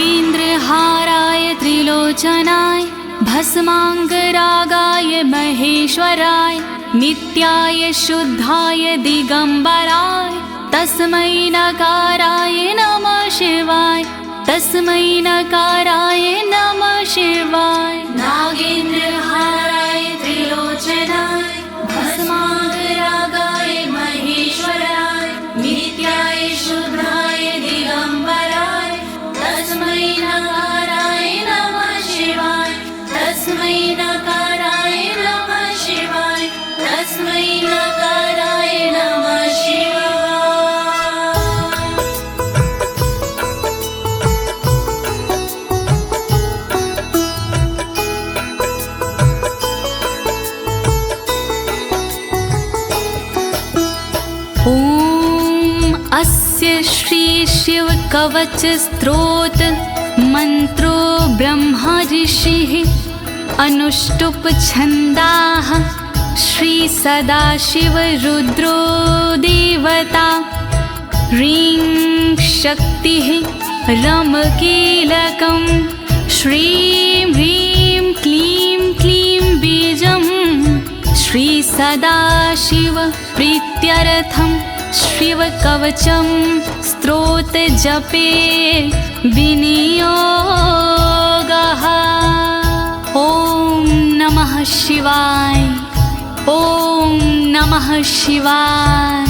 नागेन्द्रहाराय त्रिलोचनाय भस्माङ्गरागाय महेश्वराय नित्याय शुद्धाय दिगंबराय तस्मै नकाराय नमः शिवाय तस्मै नकाराय नमः शिवाय। नागेन्द्रहाराय त्रिलोचनाय भस्माङ्गरागाय महेश्वराय नित्याय शुद्धाय दिगंबराय तस्मै नकाराय नमः शिवाय तस्मै नकाराय नमः शिवाय तस्मै नकाराय नमः शिवाय। अस्य श्री शिव कवच स्तोत्र मंत्रो ब्रह्मा ऋषिः अनुष्टुप छंदाः श्री सदाशिव रुद्रो देवता ह्रीं शक्तिः रम कीलकं श्रीं ह्रीं क्लीं क्लीं बीजं श्री सदाशिव प्रीत्यर्थं शिव कवचम स्तोत्र जपे विनियोगः। ओम नमः शिवाय ओम नमः शिवाय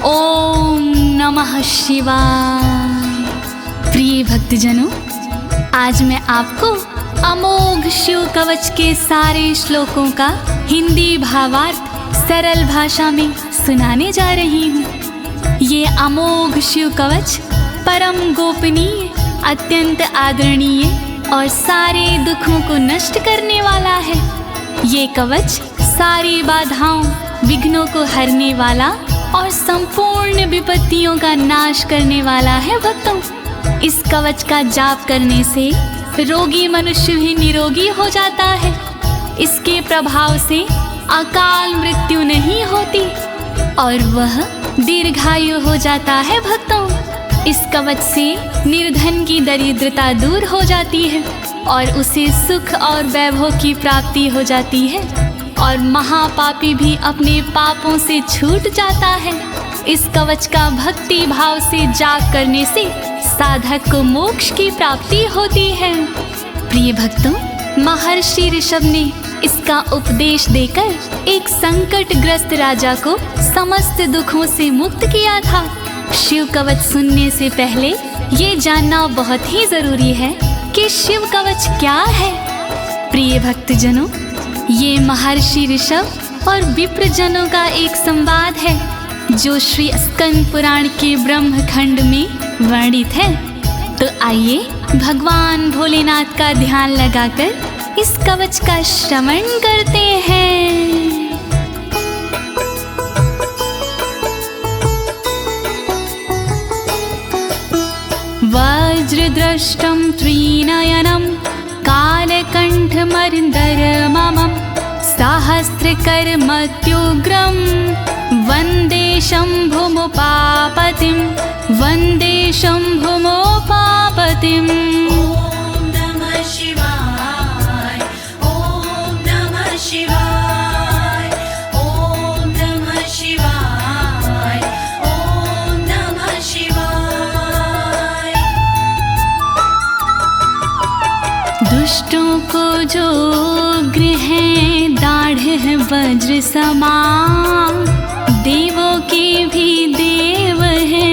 ओम नमः शिवाय। प्रिय भक्तजनों, आज मैं आपको अमोघ शिव कवच के सारे श्लोकों का हिंदी भावार्थ सरल भाषा में सुनाने जा रही हूँ। ये अमोघ शिव कवच परम गोपनीय, अत्यंत आदरणीय और सारे दुखों को नष्ट करने वाला है। ये कवच सारी बाधाओं, विघ्नों को हरने वाला और संपूर्ण विपत्तियों का नाश करने वाला है। भक्तों, इस कवच का जाप करने से रोगी मनुष्य भी निरोगी हो जाता है। इसके प्रभाव से अकाल मृत्यु नहीं होती और वह दीर्घायु हो जाता है। भक्तों, इस कवच से निर्धन की दरिद्रता दूर हो जाती है और उसे सुख और वैभव की प्राप्ति हो जाती है और महापापी भी अपने पापों से छूट जाता है। इस कवच का भक्ति भाव से जाप करने से साधक को मोक्ष की प्राप्ति होती है। प्रिय भक्तों, महर्षि ऋषभ ने इसका उपदेश देकर एक संकटग्रस्त राजा को समस्त दुखों से मुक्त किया था। शिव कवच सुनने से पहले ये जानना बहुत ही जरूरी है कि शिव कवच क्या है। प्रिय भक्तजनों, ये महर्षि ऋषभ और विप्रजनों का एक संवाद है जो श्री स्कंद पुराण के ब्रह्मखंड में वर्णित है। तो आइए भगवान भोलेनाथ का ध्यान लगाकर इस कवच का श्रवण करते हैं। वज्रदृष्टं त्रिनयनं कालकण्ठमर्दरममं सहस्रकर्मत्युग्रं वन्दे शम्भुमुपापतिं वन्दे शम्भुमुपापतिम्। दुष्टों को जो उग्र है दाढ़ है वज्र समान, देवों के भी देव है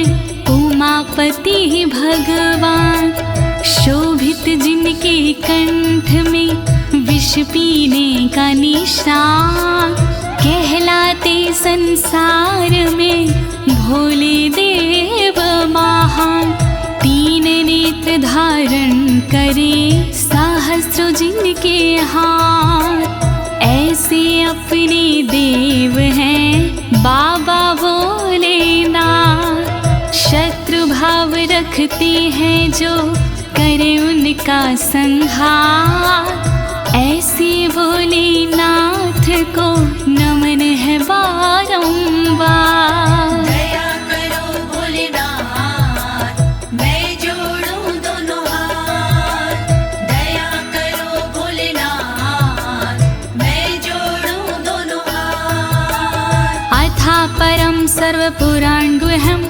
उमापति भगवान। शोभित जिनके कंठ में विष पीने का निशान, कहलाते संसार में भोले देव महान। तीन नेत्र धारण करे सहस्रों जिनके हाथ, ऐसे अपने देव हैं बाबा भोलेनाथ। शत्रु भाव रखते हैं जो करे उनका संहार, ऐसे भोलेनाथ को नमन है बारंबार। दया करो भोलेनाथ, मैं जोड़ूं दोनों हाथ, परं सर्वपुराणगुह्यं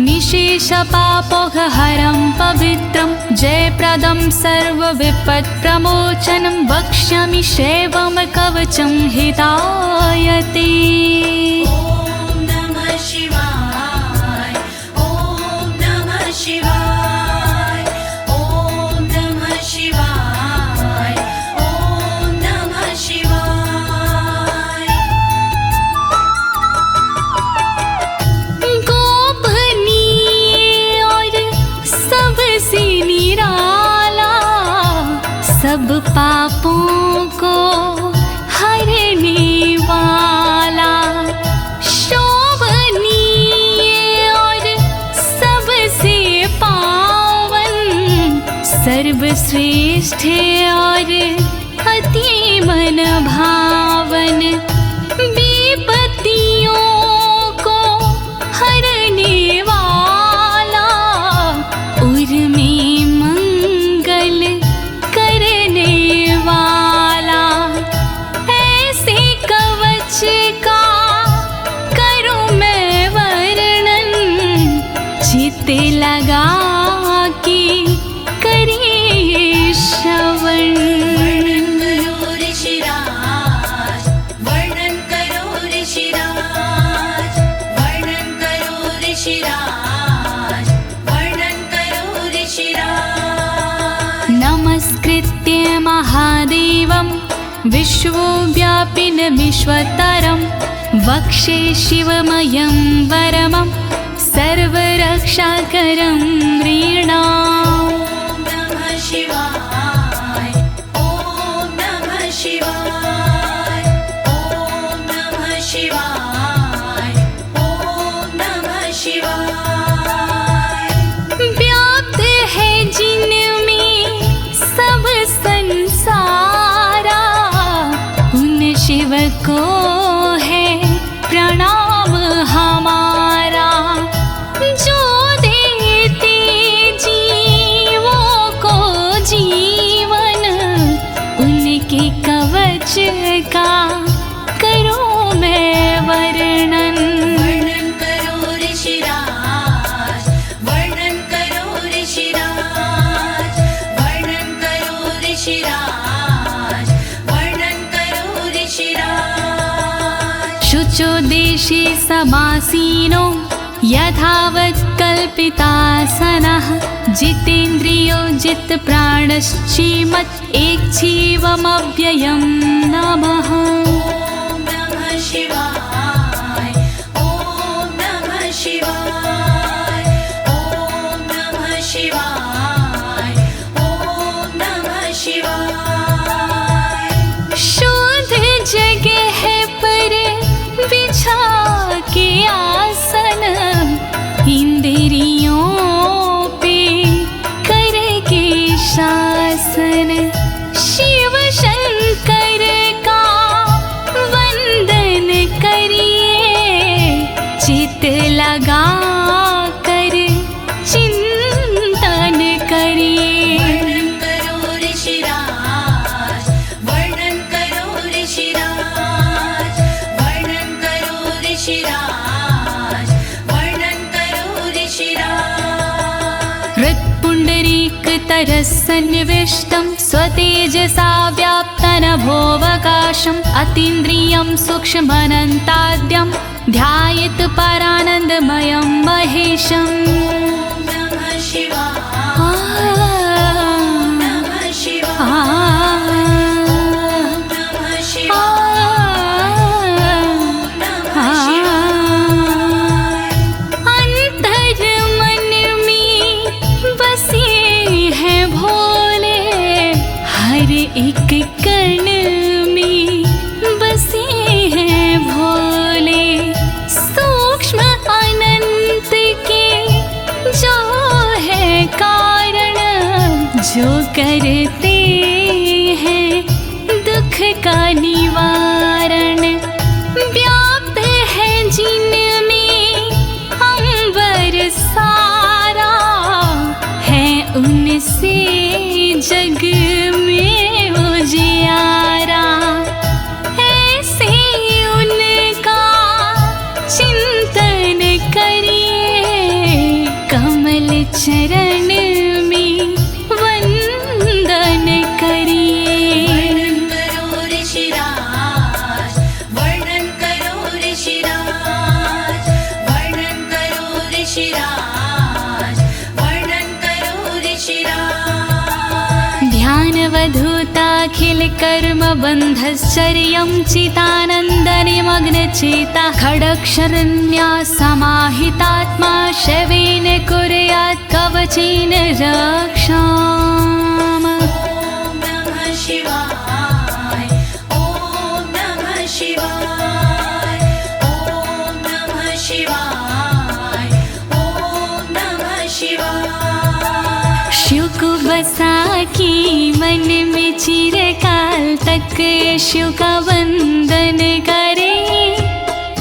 निशेषपापोहरं पवित्रं जयप्रदं सर्वविपत्प्रमोचनं वक्ष्यामि शैवं कवचं हितायते। ॐ नमः शिवाय, ॐ नमः शिवाय, ॐ नमः शिवाय, ॐ नमः शिवाय। गोपनीय और सबसे निराला, सब पापों को हरने वाला, शोभनीय और सबसे पावन, सर्वश्रेष्ठ और अति मन भावन, विपत्तियों को हरने वाला, उर में मंगल करने वाला, ऐसे कवच का करूं मैं वर्णन, चित्त लगा के करिए श्रवण। वर्णन करो ऋषिराज, वर्णन करो ऋषिराज, वर्णन करो ऋषिराज, वर्णन करो ऋषिराज। नमस्कृत्य महादेवं विश्वव्यापिनमीश्वरं वक्षे शिवमयं वरमं सर्वरक्षाकरं नृणाम्। ॐ नमः शिवाय, ॐ नमः शिवाय, ॐ नमः शिवाय, ॐ नमः शिवाय। व्याप्त है जिनमें सब संसारा, उन शिव को है प्रणाम हमारा, जो देते जीवों को जीवन, उनके कवच का करूं मैं वर्णन। वर्णन करो ऋषिराज, वर्णन करो ऋषिराज, वर्णन करो ऋषिराज, वर्णन करो ऋषिराज। शुचो देशे समासीनो यथावत् कल्पितासनः, जितेन्द्रियो जितप्राणश्चीमत् एकजीवमव्ययं नमः। ॐ नमः शिवाय, ॐ नमः शिवाय, ॐ नमः शिवाय, ॐ नमः शिवाय। शुद्ध जगह पर बिछा के आसन, इंद्रियों पे करके शासन, शिव शंकर का वंदन करिए, चित लगा कर चिंतन करिए। वर्णन करो ऋषिराज, वर्णन करो ऋषिराज, वर्णन करो ऋषिराज, वर्णन करो ऋषिराज। हृत्पुण्डरीकतरसन्निविष्टं स्वतेजसा व्याप्तनभोऽवकाशम्, अतीन्द्रियं सूक्ष्ममनन्ताद्यं ध्यायेत् परानन्दमयं महेशम्। ॐ नमः शिवाय, नमः शिवाय, नमः शिवाय, नमः शिवाय। अंतर मन में बसे हैं भोले, हर एक कण में बसे हैं भोले, सूक्ष्म अनंत के जो है कारण, जो करते हैं दुख का निवारण, व्याप्त है जिनमें अंबर सारा, है उनसे जग में उजियारा, ऐसे उनका चिंतन कर्मबन्धश्चर्यं चितानन्दनिमग्नचेता खडक्षरण्या समाहितात्मा शवेन कुर्यात् कवचेन रक्षाम्। ॐ नमः शिवाय ॐ नमः शिवाय ॐ नमः शिवाय ॐ नमः शिवाय। शिव को बसा की मन में चिरकाल तक शिव का वंदन करे,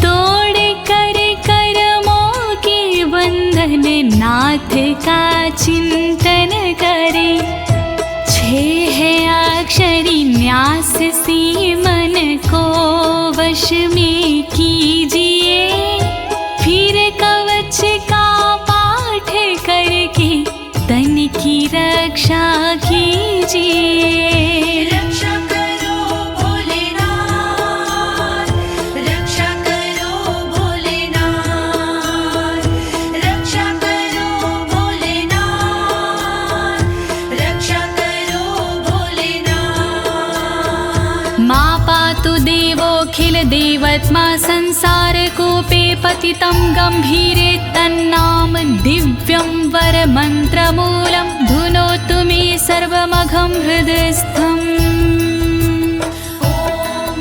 तोड़ कर कर्मों के बंधन नाथ का चिंतन करे। छह अक्षरी न्यास सी मन को वश में कीजिए, फिर कवच का पाठ करके तन की रक्षा कीजिए। रक्षा करो भोलेनाथ, रक्षा करो भोलेनाथ, रक्षा करो भोलेनाथ, रक्षा करो भोलेनाथ। मां पातु देवोऽखिल देवत्मा संसार कूपे पतितं गंभीरे तन्नाम दिव्यं वरमन्त्रमूलं धुनोतु मे सर्वमघं हृदयस्थम्। ॐ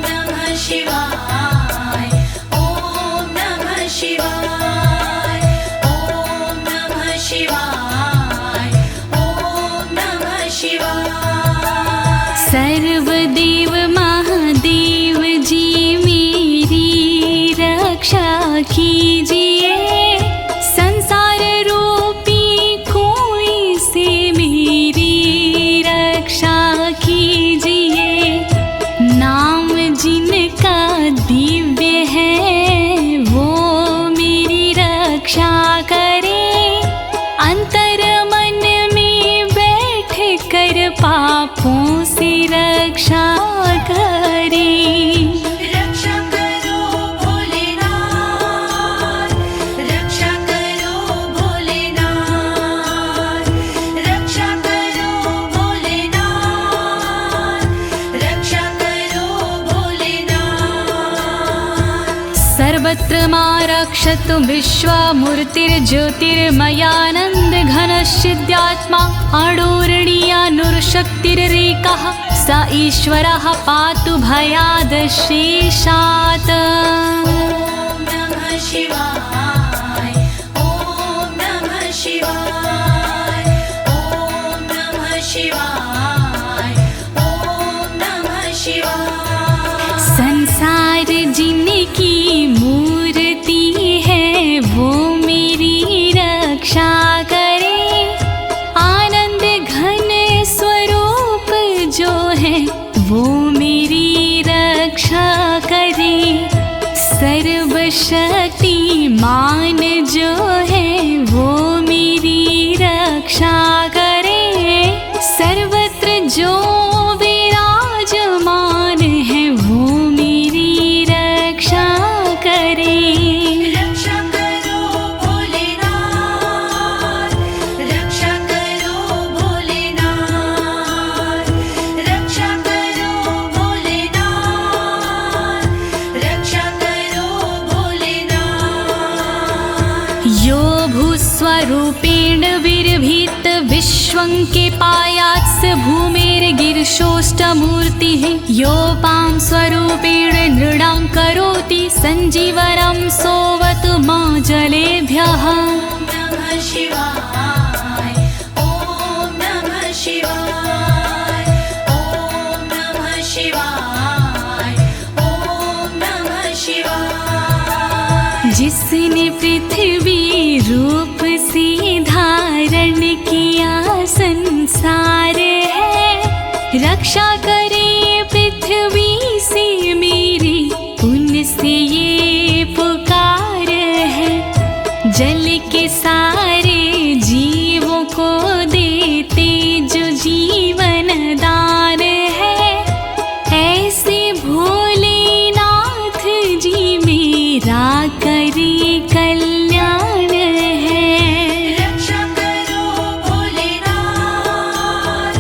नमः शिवाय ॐ नमः शिवाय ॐ नमः शिवाय ॐ नमः शिवाय। सर्वदेव महादेव जी मेरी रक्षा कीजिए, संसार रूपी कोई से मेरी रक्षा कीजिए। नाम जिनका दिव्य है वो मेरी रक्षा करे, अंतर मन में बैठ कर पापों से रक्षा करे। रक्षा करो भोलेनाथ, रक्षा करो भोलेनाथ, रक्षा करो भोलेनाथ, रक्षा करो भोलेनाथ। सर्वत्र मां रक्षतु विश्वमूर्तिर्ज्योतिर्मयानन्द घनश्चिद्यात्मा अडोरणीयानुर्शक्तिरेकः स ईश्वरः पातु भयादशेषात्। ॐ नमः शिवाय ॐ नमः शिवाय ॐ नमः शिवाय ॐ नमः शिवाय। संसार जिनकी मूर्ति है वो मेरी रक्षा करे, आनंद घन स्वरूप जो है वो मेरी रक्षा करे। सर्वशक्तिमान जो है वो मेरी रक्षा करे, सर्वत्र जो विराजमान है वो मेरी रक्षा करे। रक्षा करो भोलेनाथ, रक्षा करो भोलेनाथ, रक्षा करो भोलेनाथ, रक्षा करो भोलेनाथ। यो भूस्वरूपेण विर्भीत विश्वं के पायात् स भूमेर्गिरिशोष्टमूर्तिः, योपां स्वरूपेण नृणां करोति सञ्जीवनं सोऽवतु मां जलेभ्यः। ॐ नमः शिवाय ॐ नमः शिवाय ॐ नमः शिवाय ॐ नमः शिवाय। जिसने पृथ्वी रूप से धारण किया संसार है, रक्षा करे पृथ्वी से मेरी उनसे ये पुकार है। जल के सारे जीवों को देते जो जीवन दान है, ऐसे भोलेनाथ जी मेरा करे कल्याण है। रक्षा करो भोलेनाथ,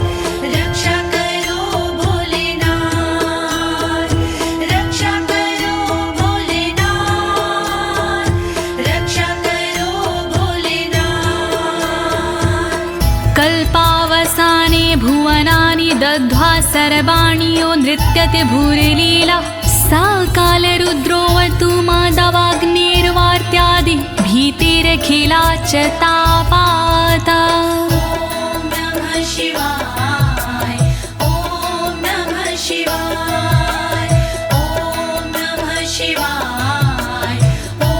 रक्षा करो भोलेनाथ, सर्वाणि नृत्यते भूरिलीला सा कालरुद्रोऽवतु माधवाग्निर्वार्त्यादि भीतिरखिला च तापाता। ॐ नमः शिवाय ॐ नमः शिवाय ॐ नमः शिवाय ॐ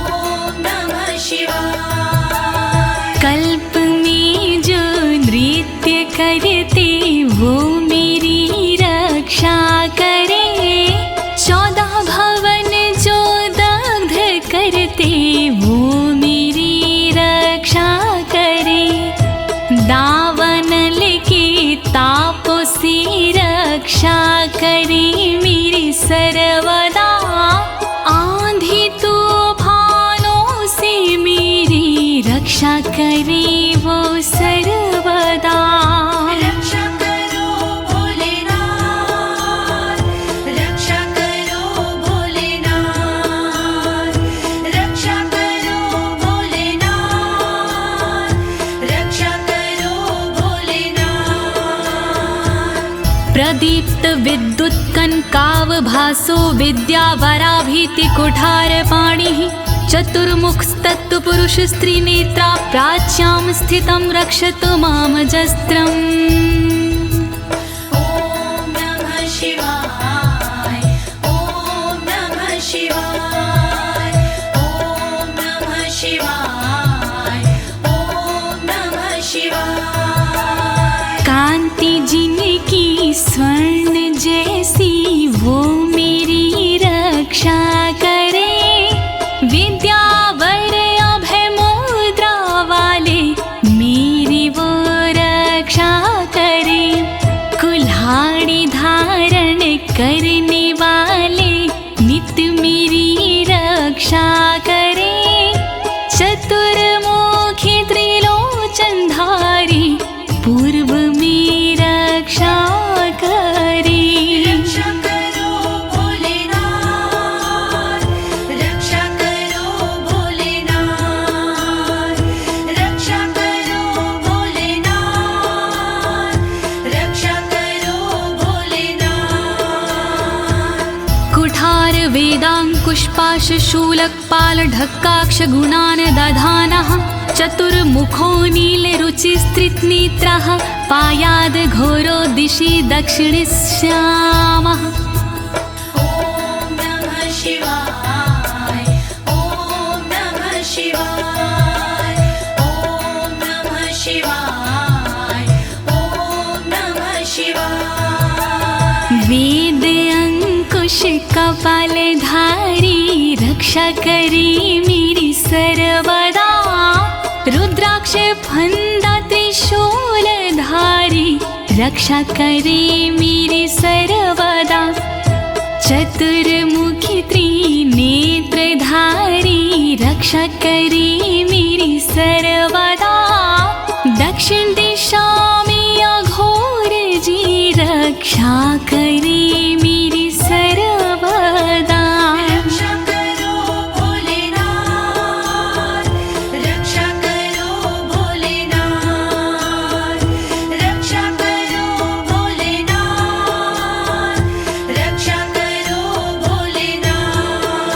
नमः शिवाय। कल्प में जो नृत्य करते वो मेरी रक्षा करे, 14 भवन जो दग्ध करते वो मेरी रक्षा करे। दावानल के तापों से रक्षा करे मेरी सर्वदा, आंधी तूफानों से मेरी रक्षा करे वो सर्वदा। रक्षा करो भोलेनाथ, रक्षा करो भोलेनाथ, रक्षा करो भोलेनाथ, रक्षा करो भोलेनाथ। प्रदीप्त विद्युत कनकावभासो विद्यावराभीति कुठार पाणिः, चतुर्मुखस्तत्पुरुष स्त्रीनेत्रा प्राच्यां स्थितं रक्षतु मामजस्त्रम्। ॐ नमः शिवाय ॐ नमः शिवाय ॐ नमः शिवाय ॐ नमः शिवाय। कांति जिनकी स्वर्ण जैसी वो मेरी रक्षा करे, विद्यावर अभय मुद्रा वाले मेरी वो रक्षा करे। कुल्हाड़ी धारण करने वाले नित्य मेरी रक्षा करे। चतुर्मुखी त्रिलोचनधारी पूर्व में रक्षा करे। रक्षा करो भोलेनाथ, रक्षा करो भोलेनाथ, रक्षा करो भोलेनाथ, रक्षा करो भोलेनाथ। कुठार वेदांकुशपाश शूलकपाल ढक्काक्ष गुणान् दधानः, चतुर्मुखो नीलरुचिस्त्रिनेत्रः पायाद् घोरो दिशि दक्षिणश्यामः। ॐ नमः शिवाय ॐ नमः शिवाय ॐ नमः शिवाय ॐ नमः शिवाय। वेद अंकुश कपालधारी रक्षा करे मेरी सर्वदा, रुद्राक्ष फंदा त्रिशूलधारी रक्षा करे मेरी सर्वदा। चतुर्मुखी त्रिनेत्रधारी रक्षा करे मेरी सर्वदा। दक्षिण दिशा में अघोर जी रक्षा करे मेरी सर्वदा। रक्षा करो भोलेनाथ, रक्षा करो भोलेनाथ, रक्षा करो भोलेनाथ, रक्षा करो भोलेनाथ।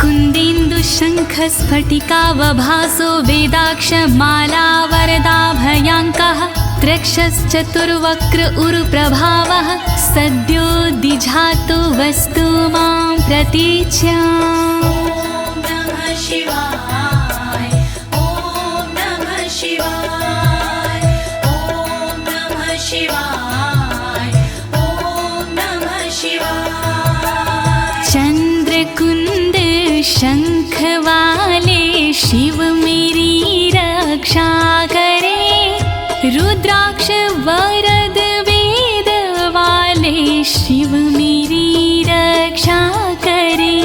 कुन्देन्दु शङ्ख स्फटिकावभासो वेदाक्ष माला वरदाभयाङ्कः, त्रक्षश्चतुर्वक्र उरुप्रभावः सद्यो दिझातु वस्तु मां प्रतीच्याम्। ॐ नमः शिवाय ॐ नमः शिवाय ॐ नमः शिवाय ॐ नमः शिवाय। चंद्रकुंद शंख वाले शिव मेरी रक्षा करे, रुद्राक्ष वरद वेद वाले शिव मेरी रक्षा करे।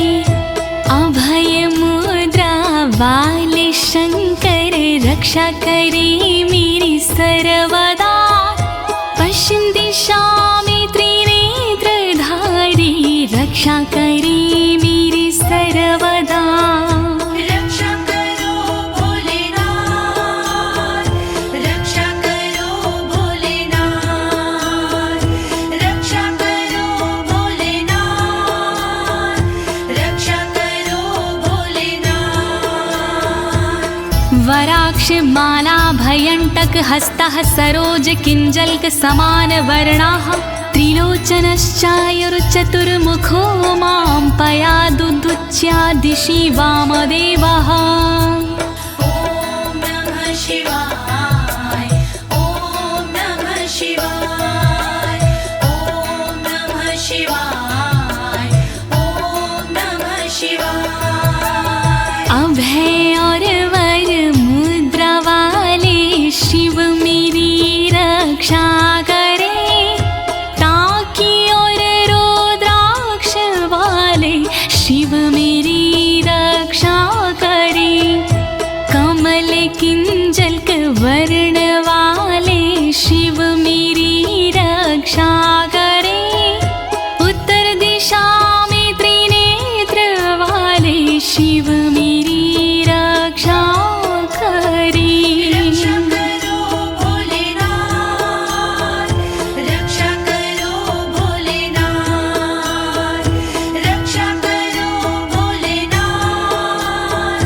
अभय मुद्रा वाले शंकर रक्षा करे मेरी सर्वदा। पश्चिम दिशा में त्रिनेत्रधारी रक्षा करे मेरी सर्वदा। रक्षा करो भोलेनाथ, रक्षा करो भोलेनाथ, रुद्राक्ष माला भयंटक हस्तः सरोज किंजल्क समान वर्णाः त्रिलोचनश्चायुर्चतुर्मुखो मां पयादुदुच्या दिशि वामदेवः। ॐ नमः शिवाय ॐ नमः शिवाय ॐ नमः शिवाय ॐ नमः शिवाय। अभय और वर मुद्रा वाले शिव मेरी रक्षा करे, टाकी और रुद्राक्ष वाले शिव मेरी रक्षा करे, कमल किंजल्क वर्ण वाले शिव मेरी रक्षा करे, उत्तर दिशा में त्रिनेत्र वाले शिव मेरी रक्षा करे। रक्षा करो भोलेनाथ, रक्षा करो भोलेनाथ, रक्षा करो भोलेनाथ,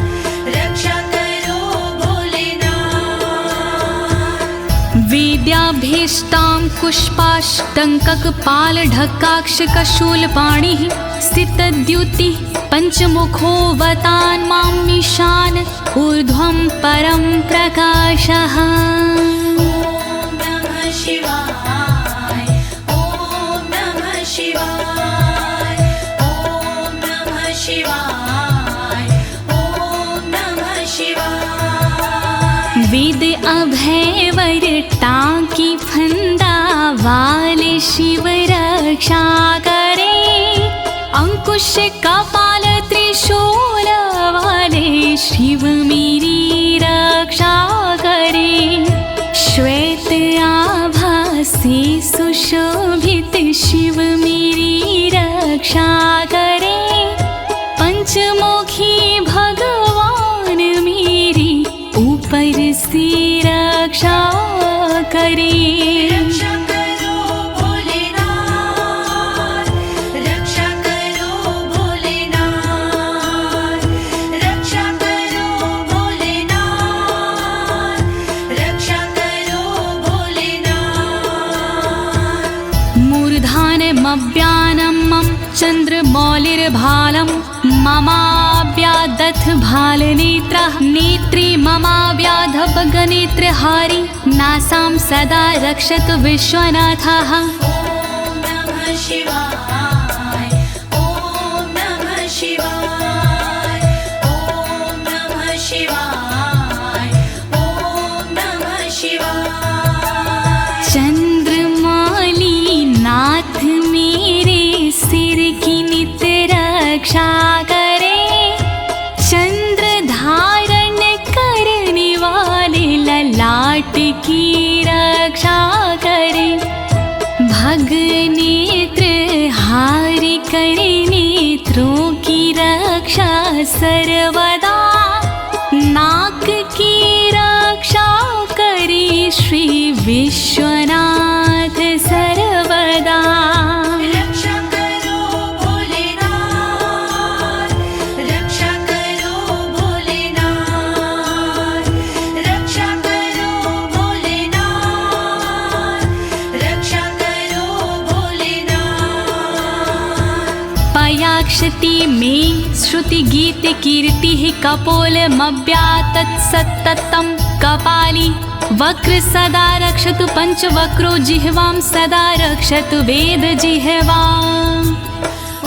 रक्षा करो भोलेनाथ। वेद्याभीष्टां पुष्पाष्टङ्ककपालढक्काक्षकशूलपाणिः स्थितद्युतिः पञ्चमुखोऽवतान् मामीशान ऊर्ध्वं परं प्रकाशः। ॐ नमः शिवाय ॐ नमः शिवाय ॐ नमः शिवाय ॐ नमः शिवाय। वेद अभय वर टाकी फंदा वाले शिव रक्षा करे, अंकुश कपाल त्रिशूल वाले शिव मेरी रक्षा करे, श्वेत आभा से सुशोभित शिव मेरी रक्षा करे, पंचमुखी भगवान मेरी ऊपर से रक्षा करे। रक्षा करो भोलेनाथ, रक्षा करो भोलेनाथ, रक्षा करो भोलेनाथ, रक्षा करो भोलेनाथ। मूर्धानमव्यानं मम चन्द्रमौलिर्भालं ममाव्यादथ भालनेत्रः, नेत्रे ममाव्याधपगनेत्रहारी नासां सदा रक्षतु विश्वनाथः। ॐ नमः शिवाय ॐ नमः शिवाय ॐ नमः शिवाय ॐ नमः शिवाय। चंद्रमौली नाथ मेरे सिर की नित रक्षा करे, चंद्र धारण करने वाले ललाट की रक्षा करे, भग नेत्र हारि करे नेत्रों की रक्षा सर्वदा, नाक की रक्षा करे श्री विश्वनाथ सर्वदा। रक्षा करो भोलेनाथ, रक्षा करो भोलेनाथ, रक्षा करो भोलेनाथ, रक्षा करो भोलेनाथ। पयाक्षति में श्रुति गीत कीर्ति कपोलमव्यातत् सत्ततं कपाली, वक्र सदा रक्षतु पंचवक्रो जिह्वां सदा रक्षतु वेद जिह्वाम्। ॐ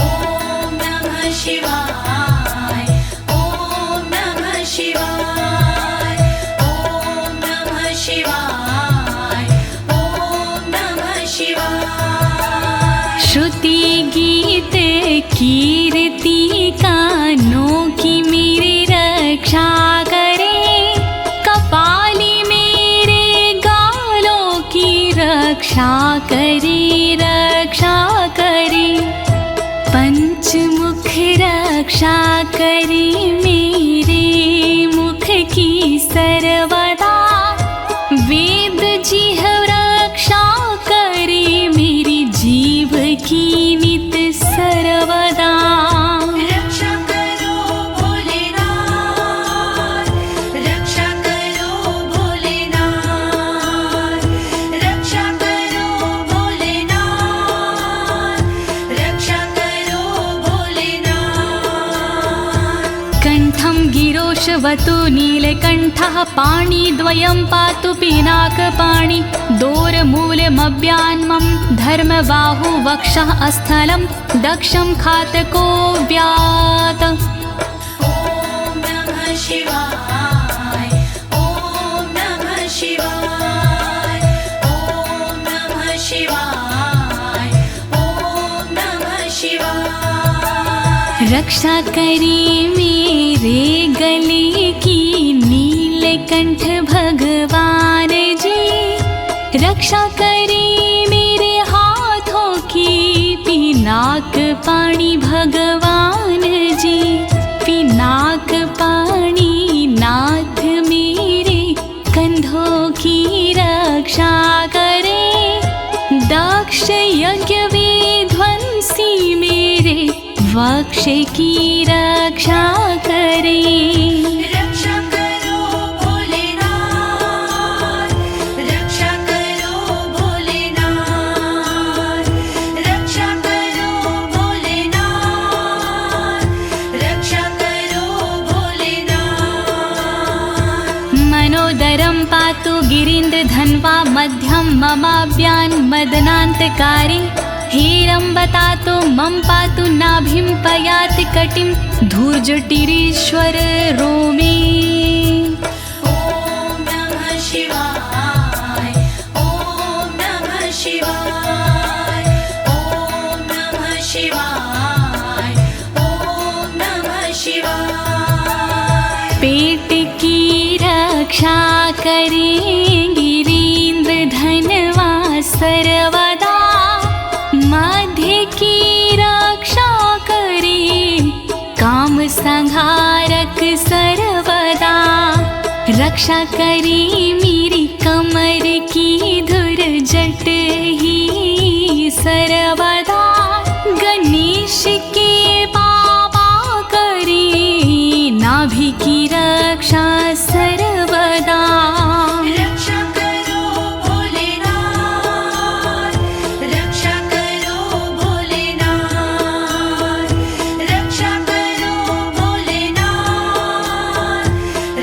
नमः शिवाय ॐ नमः शिवाय ॐ नमः शिवाय ॐ नमः शिवाय। श्रुति गीत कीर्ति कानों की मेरी रक्षा करे, कपाली मेरे गालों की रक्षा करे, रक्षा करे, पंचमुख रक्षा करे मेरे मुख की सर्वदा, वेद जिह्व रक्षा करे मेरी जीव की नित सर्वदा। रक्षा करो भोलेनाथ, रक्षा करो कण्ठं गिरोशवतु नीलकण्ठः पाणिद्वयं पातु पिनाकपाणि दोरमूलमव्यान्मं धर्मबाहु वक्षः अस्थलं दक्षं खातको व्यात्। ॐ नमः शिवाय ॐ नमः शिवाय ॐ नमः शिवाय ॐ नमः शिवाय। रक्षा करे मेरे गले की नीलकंठ भगवान जी, रक्षा करे मेरे हाथों की पिनाक पाणी भगवान जी, पिनाक पाणी नाथ मेरे कंधों की रक्षा करे, दक्ष यज्ञ विध्वंसी मेरे वक्ष की रक्षा करे। रक्षा करो भोलेनाथ, रक्षा करो भोलेनाथ, रक्षा करो भोलेनाथ, रक्षा करो भोलेनाथ। मनोदरं पातु गिरीन्द्रधन्वा मध्यं ममाव्यान् मदनान्तकारी, हेरम्बतातो मम पातु नाभिं पयाति कटिं धूर्जटिरीश्वर रोमे। ॐ नमः शिवाय ॐ नमः शिवाय ॐ नमः शिवाय ॐ नमः शिवाय। पेट की रक्षा करें गिरीन्द्रधनवा सर्वदा, मध्य की रक्षा करे काम संहारक सर्वदा, रक्षा करे मेरी कमर की धुर जट ही सर्वदा, गणेश के बाबा करे नाभि की रक्षा सर्वदा। रक्षा करो भोलेनाथ, रक्षा करो भोलेनाथ, रक्षा करो भोलेनाथ,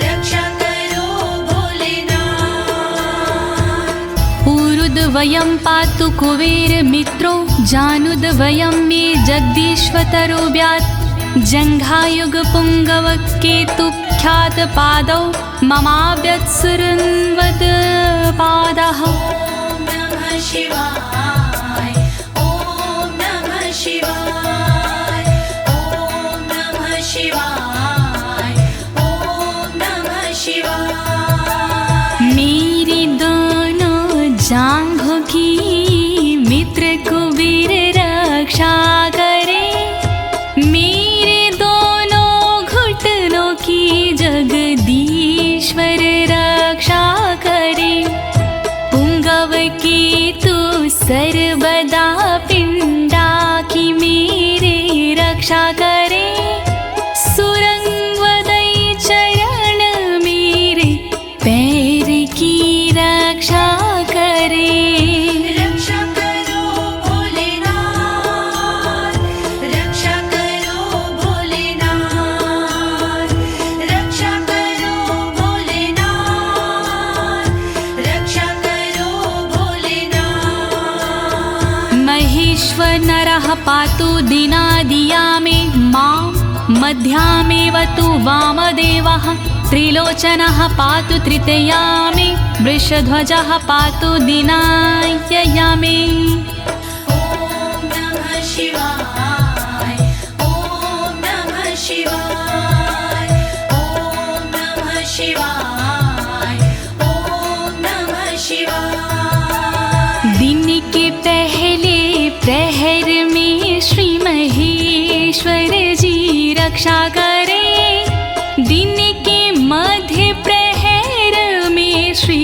रक्षा करो भोलेनाथ। ऊरुद्वयं पातु कुबेर मित्रो, जानुद्वयं मे जगदीश्वतरो व्यात्, जङ्घायुग पुङ्गव केतुख्यात पादौ ममाव्यत्सुरन्वद पादः। ॐ नमः शिवाय ॐ नमः शिवाय ॐ नमः शिवाय ॐ नमः शिवाय। मेरी दोनों जांघों की मित्र कुबेर रक्षा करे, मेरे दोनों घुटनों की जगदीश्वर रक्षा करे, पुंगव की तू सर्वदा पिंडा की मेरे रक्षा करे, सुरंगवदई चरण मेरे पैर की रक्षा करे। रक्षा करो भोलेनाथ, रक्षा करो भोलेनाथ, रक्षा करो भोलेनाथ, रक्षा करो भोलेनाथ। महेश्वर नरः पातु दिनादिया मे मां, मध्यामेव तु वामदेवः, त्रिलोचनः पातु तृतीया मे, वृषध्वजः पातु दिनायया मे। ॐ नमः शिवाय ॐ नमः शिवाय ॐ नमः शिवाय ॐ नमः शिवाय। दिन के पहले प्रहर में श्री महेश्वर जी रक्षा करे, दिन के मध्य प्रहर में श्री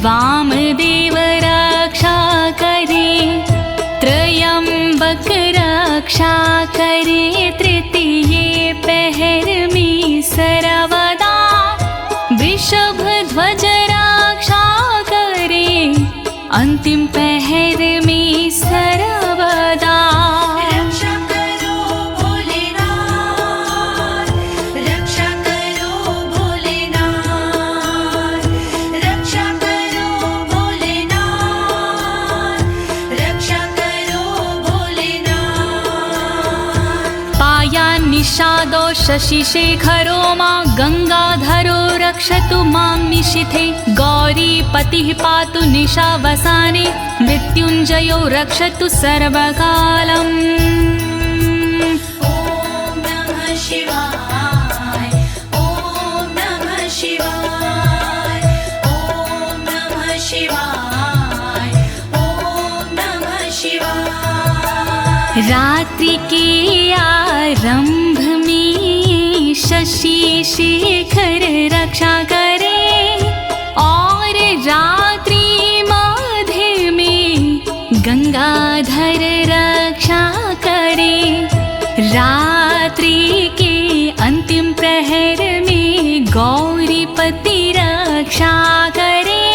वामदेव रक्षा करे, त्रयंबक रक्षा करे, तृतीय पहर में सर्वदा, वृषभ ध्वज रक्षा करे, अंतिम पहर में सर्वदा। रक्षा करो भोलेनाथ, रक्षा निषादो शशिशेखरो मां गङ्गाधरो रक्षतु मां निशिथे गौरीपतिः पातु निशावसाने मृत्युञ्जयो रक्षतु सर्वकालम् ॐ नमः शिवाय ॐ नमः शिवाय ॐ नमः शिवाय ॐ नमः शिवाय। रात्रि के आरंभ में शशि शेखर रक्षा करे और रात्रि मध्य में गंगाधर रक्षा करे। रात्रि के अंतिम प्रहर में गौरीपति रक्षा करे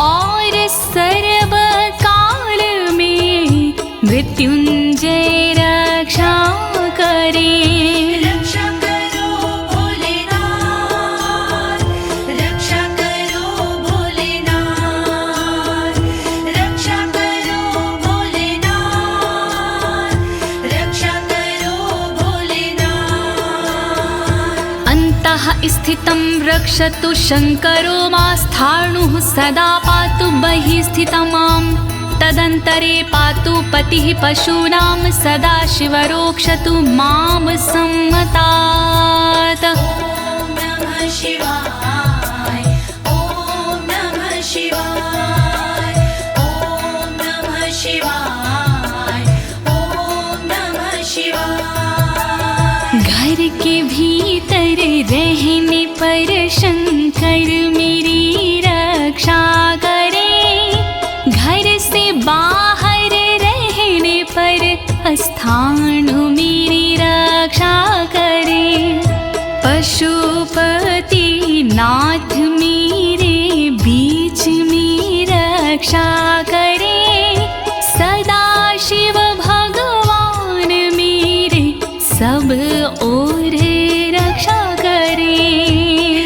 और सर्वकाल में मृत्युंजय रक्षा करे। रक्षा करो भोलेनाथ रक्षा करो भोलेनाथ रक्षा करो भोलेनाथ रक्षा करो भोलेनाथ। अन्तः स्थितं रक्षतु शङ्करो मास्थाणुः सदा पातु बहिः स्थितं माम् तदन्तरे पातु पतिः पशूनां सदा शिवरोक्षतु मां सम्मतात्। ॐ नमः शिवाय ॐ नमः शिवाय ॐ नमः शिवाय ॐ नमः शिवाय। घर के भीतर रहने पर शंकर मेरी रक्षा करे घर से बाहर रहने पर स्थान मेरी रक्षा करे। पशुपति नाथ मेरे बीच में रक्षा करे सदा शिव भगवान मेरे सब ओर रक्षा करे।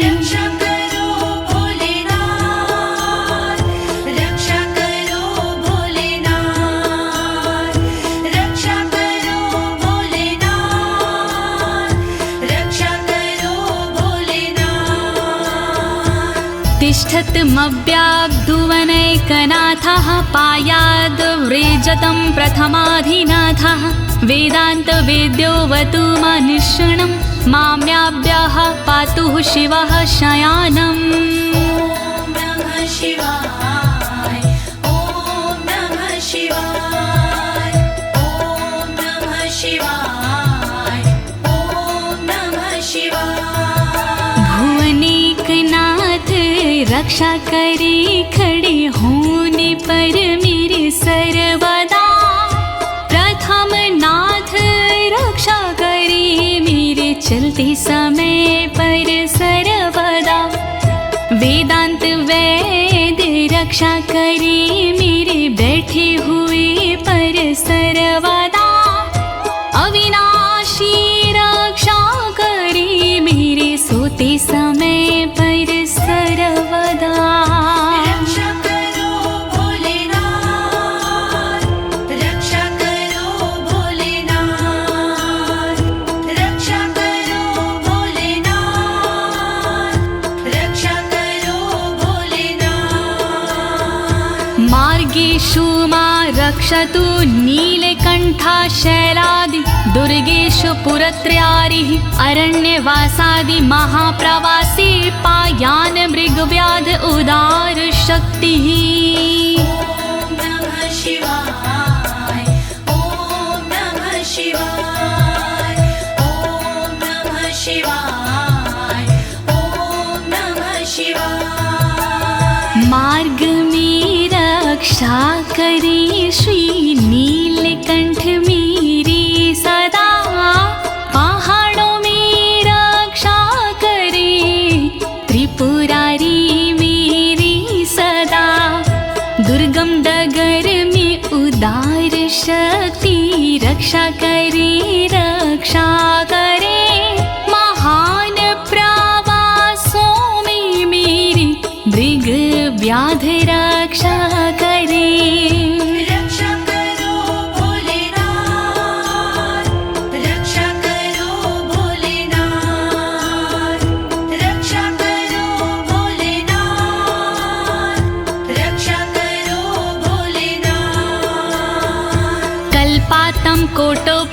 रक्षा करो भोलेनाथ रक्षा करो भोलेनाथ रक्षा करो भोलेनाथ रक्षा करो भोलेनाथ। तिष्ठतमव्याब्धुवनैकनाथः पायाद्व्रेजतं प्रथमाधिनाथः वेदान्तवेद्योऽवतु मनुष्यणं माम्याभ्यः पातु शिवः शयानम्। ॐ नमः शिवाय ॐ नमः शिवाय ॐ नमः शिवाय ॐ नमः शिवाय। भुवनेकनाथ रक्षा करे खड़े होने पर मेरे सर्वदा प्रथम नाथ रक्षा करे मेरे चलते समय पर सर्वदा। वेदांत वैद्य रक्षा करे मेरे बैठे हुए पर सर्वदा। अविनाशी रक्षा करे मेरे सोते समय पर सर्वदा। रक्षा करो भोलेनाथ रक्षा करो भोलेनाथ रक्षा करो भोलेनाथ रक्षा करो भोलेनाथ। मार्गेषु मा रक्षतु नीलकण्ठा शैलादि दुर्गेषु पुरत्रयारिः अरण्यवासादि महाप्रवासी पायान मृगव्याध उदार शक्तिः। ॐ नमः शिवाय ॐ नमः शिवाय ॐ नमः शिवाय ॐ नमः शिवाय। मार्ग में रक्षा करे श्री नीलकंठ मेरी सदा। पहाड़ों में रक्षा करे त्रिपुरारी मेरी सदा। दुर्गम डगर में उदार शक्ति रक्षा करे महान प्रवासों में मेरी मृग व्याध रक्षा करे। रक्षा करो भोलेनाथ रक्षा करो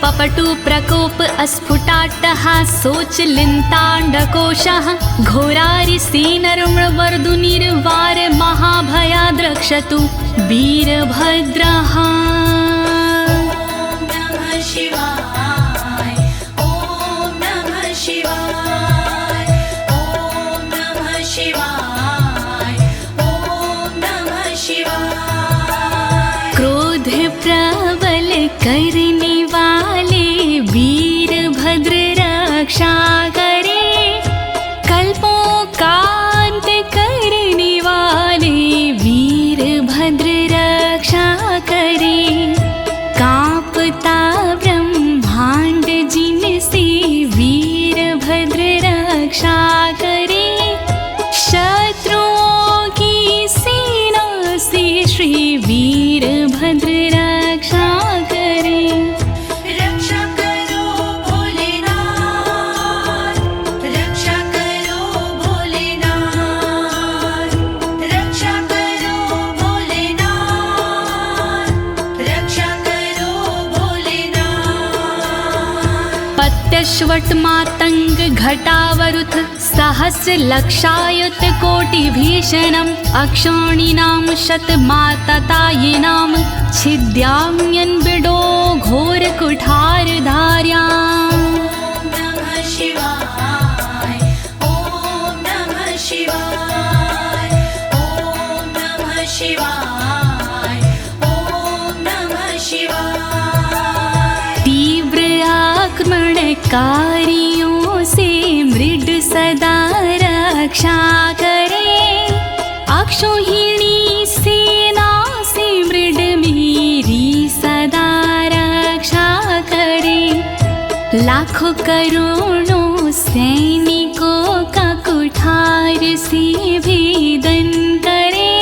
पपटु प्रकोप अस्फुटाट्टहासोच लिन्ताण्डकोशः घोरारिसेनर्मवर्दुनिर्वार महाभयाद्रक्षतु वीरभद्रः। शिवाय ॐ नमः शिवाय ॐ नमः शिवाय ॐ नमः शिवाय। क्रोध प्रबल करने वाले वीरभद्र रक्षा करे, कल्पों का अंत करने वाले वीरभद्र रक्षा करे। कांपता ब्रह्मांड जिनसे वीरभद्र रक्षा करे, शत्रुओं की सेना से श्री वीरभद्र रक्षा करे। रक्षा करो भोलेनाथ, रक्षा करो भोलेनाथ, रक्षा करो भोलेनाथ, रक्षा करो भोलेनाथ। पत्यश्वट मातंग घटावरुथ सहस्र लक्षायुत कोटि भीषणम् अक्षौणीनां शतमाततायिनां छिद्याम्यन् बिडो घोर कुठार धार्याम्। नमः शिवाय ॐ नमः शिवाय ॐ नमः शिवाय ॐ नमः शिवाय। तीव्र आक्रमणकारियों से मृड सदा रक्षा करे, अक्षौहिणी सेना से मृड मेरी सदा रक्षा करे। लाखों करोड़ों सैनिकों का कुठार से भेदन करे,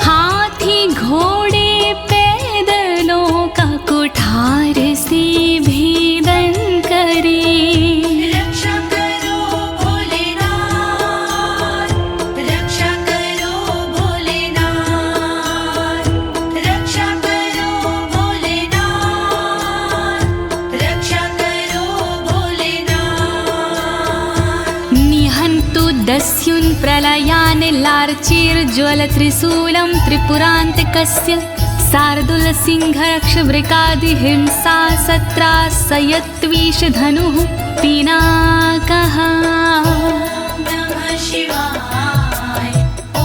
हाथी घोड़े पैदलों का कुठार से भेदन करे। रक्षा करो भोलेनाथ, रक्षा करो भोलेनाथ, रक्षा करो भोलेनाथ, रक्षा करो भोलेनाथ। निहन्तु दस्युन् प्रलयान् लार्चेर्ज्वलत्रिशूलं त्रिपुरान्तकस्य शार्दूलसिंहरक्षवृकादिहिंसा सत्रासयत्विषधनुः पिनाकः। नमः शिवाय ॐ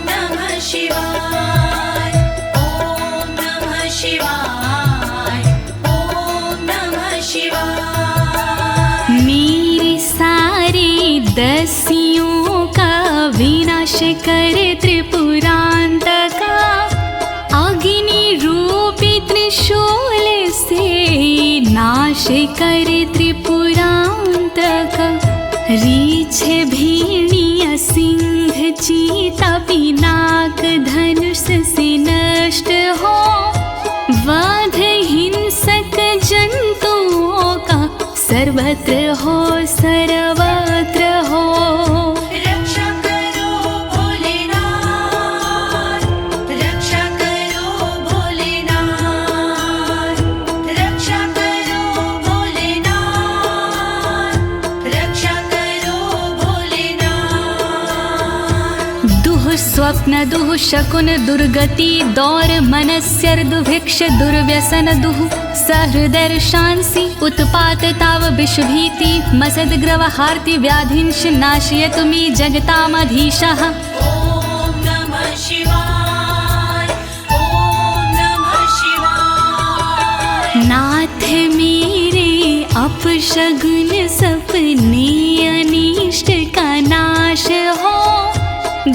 नमः शिवाय ॐ नमः शिवाय ॐ नमः शिवाय। मेरे सारे दस्युओं का विनाश करे त्रिपुरान्तका, अग्नि रूपी त्रिशूल से नाश करे त्रिपुरान्तका। रीछ भेड़िया सिंह चीता पिनाक धनुष से नष्ट हो, वध हिंसक जंतुओं का सर्वत्र हो सर्वत्र हो। रक्षा करो भोलेनाथ, रक्षा करो भोलेनाथ, रक्षा करो भोलेनाथ, रक्षा करो भोलेनाथ। दुः स्वप्न दुः शकुन दुर्गति दौर मनस्यर दुभिक्ष दुर्व्यसन दुः सहृदर्शांसि उत्पात ताव विषभीति मसद्ग्रवहार्ति व्याधिंश नाशयतु मे जगतामधीशः। ॐ नमः शिवाय ॐ नमः शिवाय। नाथ मेरे अपशगुन सपने अनिष्ट का नाश हो,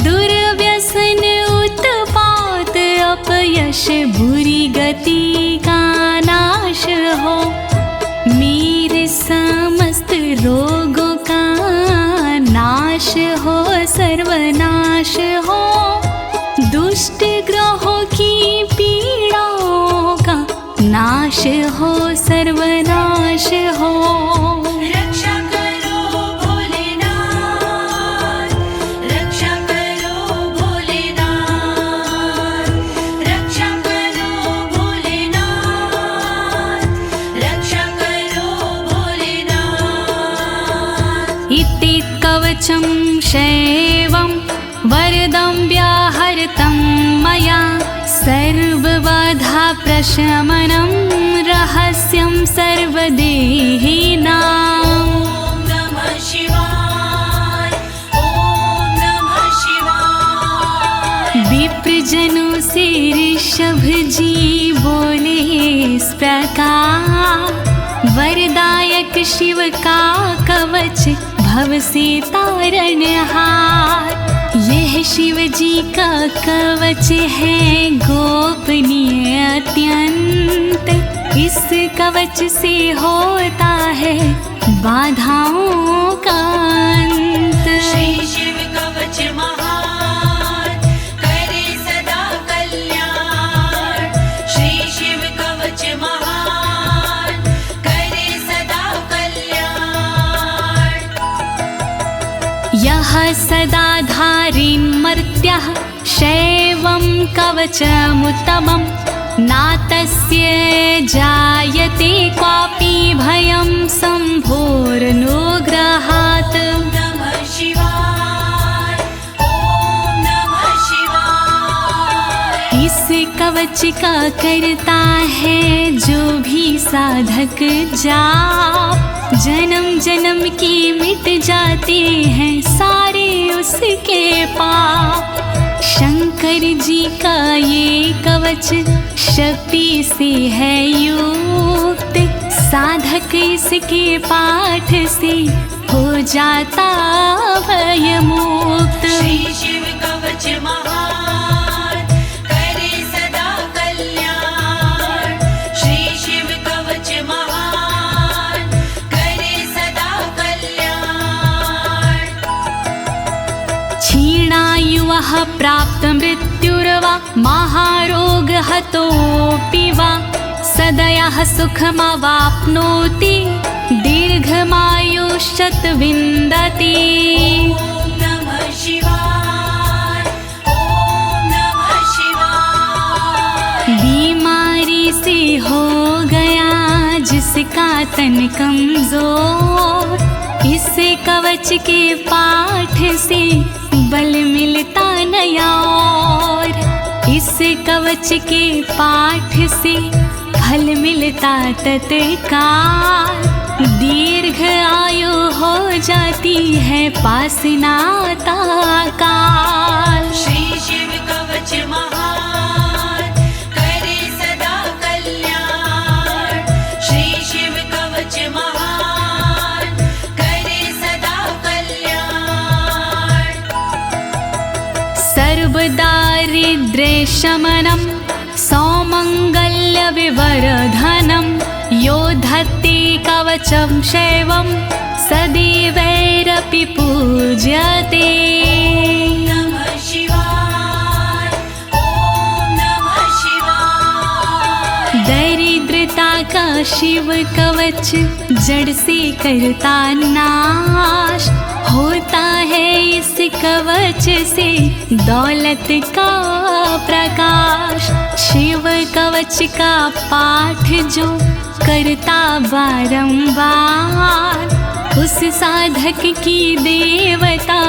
दुर्व्यसन उत्पात अपयश बुरी गति का नाश हो। मेरे समस्त रोगों का नाश हो सर्वनाश हो, दुष्ट ग्रहों की पीड़ाओं का नाश हो सर्वनाश हो। रक्षा करो भोलेनाथ, रक्षा करो भोलेनाथ, रक्षा करो भोलेनाथ, कवचं शैवं वरदं व्याहृतं मया सर्वबाधा प्रशमनं रहस्यं सर्वदेहिनाम्। ॐ नमः शिवाय ॐ नमः शिवाय। विप्रजनों से ऋषभ जी बोले इस प्रकार, वरदायक शिव का कवच भव से तारणहार। यह शिव जी का कवच है गोपनीय अत्यंत, इस कवच से होता है बाधाओं का अंत। श्री शिव कवच महान करे सदा कल्याण। श्री शिव कवच महान करे सदा कल्याण। यः सदा धारिन्मर्त्यः शैवं कवचमुत्तमं, नातस्य जायते क्वापि भयं शम्भोरनुग्रहात्। नमः शिवाय ॐ नमः शिवाय। इस कवच का करता है जो भी साधक जाप, जन्म जन्म के मिट जाते हैं सारे उसके पाप। शंकर जी का ये कवच शक्ति से है युक्त, साधक इसके पाठ से हो जाता भयमुक्त। श्री शिव कवच महान करे सदा कल्याण। श्री शिव कवच महान करे सदा कल्याण। क्षीणायुः प्राप्त मृत्युर्वा महारोगहतोऽपि वा, सदयः सुखमवाप्नोति दीर्घमायुष्यत् विन्दति। ॐ नमः शिवाय ॐ नमः शिवाय। बीमारी से हो गया जिसका तन कमजोर, इस कवच के पाठ से बल मिलता नया और। इस कवच के पाठ से फल मिलता तत्काल, दीर्घ आयु हो जाती है पास नाता काल। श्री शिव कवच महान करे सदा कल्याण। श्री शिव कवच महान करे सदा कल्याण। सर्वदारिद्र्यशमनं सौमङ्गल्यविवर्धनं, यो धत्ते कवचं शैवं सदैवैरपि पूज्यते। नमः शिवाय ॐ नमः शिवाय। दरिद्रता का शिव कवच जड़ से करता नाश, होता है इस कवच से दौलत का प्रकाश। शिव कवच का पाठ जो करता बारंबार, उस साधक की देवता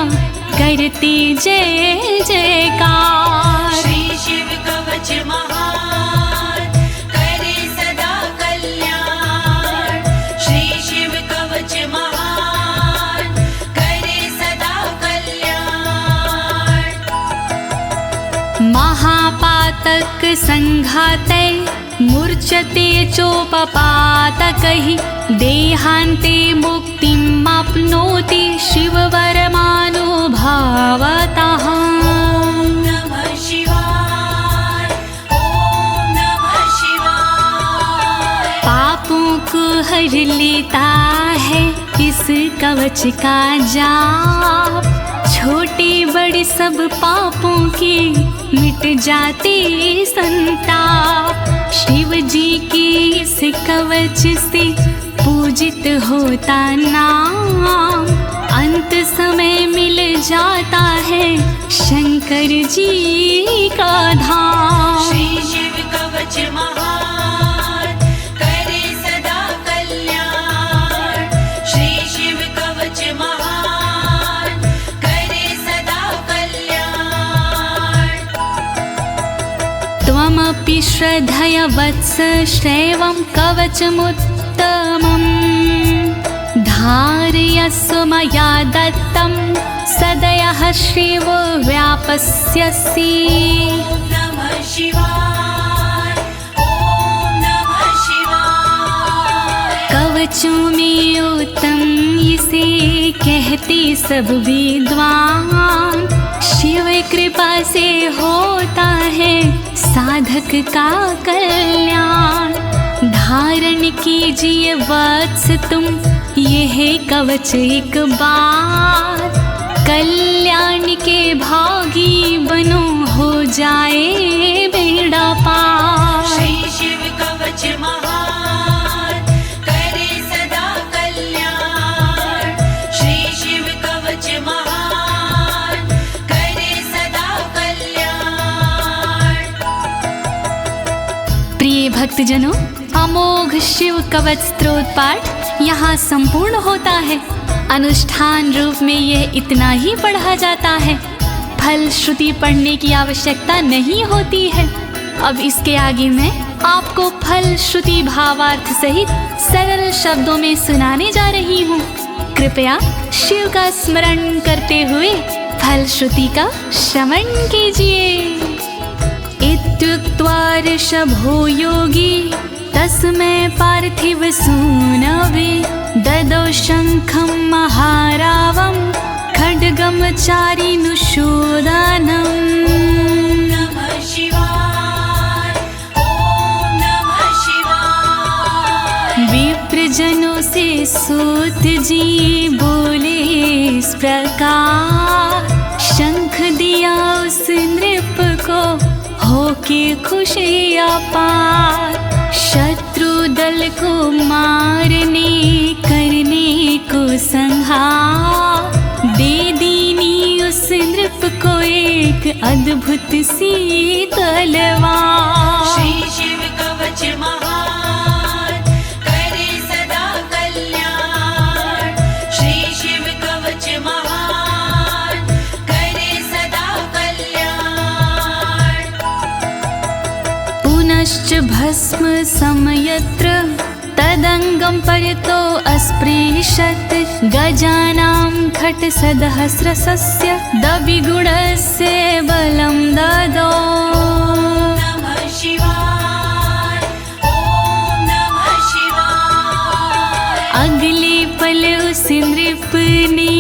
करती जय जयकार। श्री शिव कवच महान करे सदा कल्याण। श्री शिव कवच महान करे सदा कल्याण। महापातक संघाते मूर्छते चोपपातकैः, देहान्ते मुक्तिमाप्नोति शिववरमानुभावतः। ॐ नमः शिवाय ॐ नमः शिवाय। पापों को हर लेता है इस कवच का जाप, छोटे बड़े सब पापों के मिट जाते संताप। शिव जी के इस कवच से पूजित होता नाम, अंत समय मिल जाता है शंकर जी का धाम। श्री शिव कवच महान करे सदा कल्याण। श्री शिव कवच महान श्रद्धया वत्स श्रेवं कवचमुत्तमम् धारयस्व मया दत्तं सदयः श्रीवो व्यापस्यसि। नमः शिवाय, ॐ नमः शिवाय। कवचों में उत्तम इसे कहते सब विद्वान, शिव कृपा से होता है साधक का कल्याण। धारण कीजिए वत्स तुम यह कवच एक बार, कल्याण के भागी बनो हो जाए बेड़ा पार। श्री शिव कवच महान करे सदा कल्याण। श्री शिव कवच महान करे सदा कल्याण। प्रिय भक्तजनों, अमोघ शिव कवच स्तोत्र पाठ यहाँ संपूर्ण होता है। अनुष्ठान रूप में यह इतना ही पढ़ा जाता है, फल श्रुति पढ़ने की आवश्यकता नहीं होती है। अब इसके आगे मैं आपको फल श्रुति भावार्थ सहित सरल शब्दों में सुनाने जा रही हूँ। कृपया शिव का स्मरण करते हुए फल श्रुति का श्रवण कीजिए। इत्युक्त्वा ऋषभो योगी तस्मै पार्थिव सूनवे ददौ शङ्खं महारावं खड्गं चारिनुशोदानम्। नमः शिवाय, ॐ नमः शिवाय। विप्रजनों से सूत जी बोले इस प्रकार, शंख दिया उस नृप को होके खुशी अपार। शत्रु दल को मारने करने को संहार, दे दीनी उस नृप को एक अद्भुत सी तलवार। श्री शिव कवच महान करे सदा कल्याण। श्री शिव कवच महान करे सदा कल्याण। पुनश्च भस्म समयत्र तदंगं परितो अस्पृशत्, गजानां खट्सहस्रस्य दविगुणस्य बलं ददौ। नमः शिवाय, ॐ नमः शिवाय। अगले पल उस नृप ने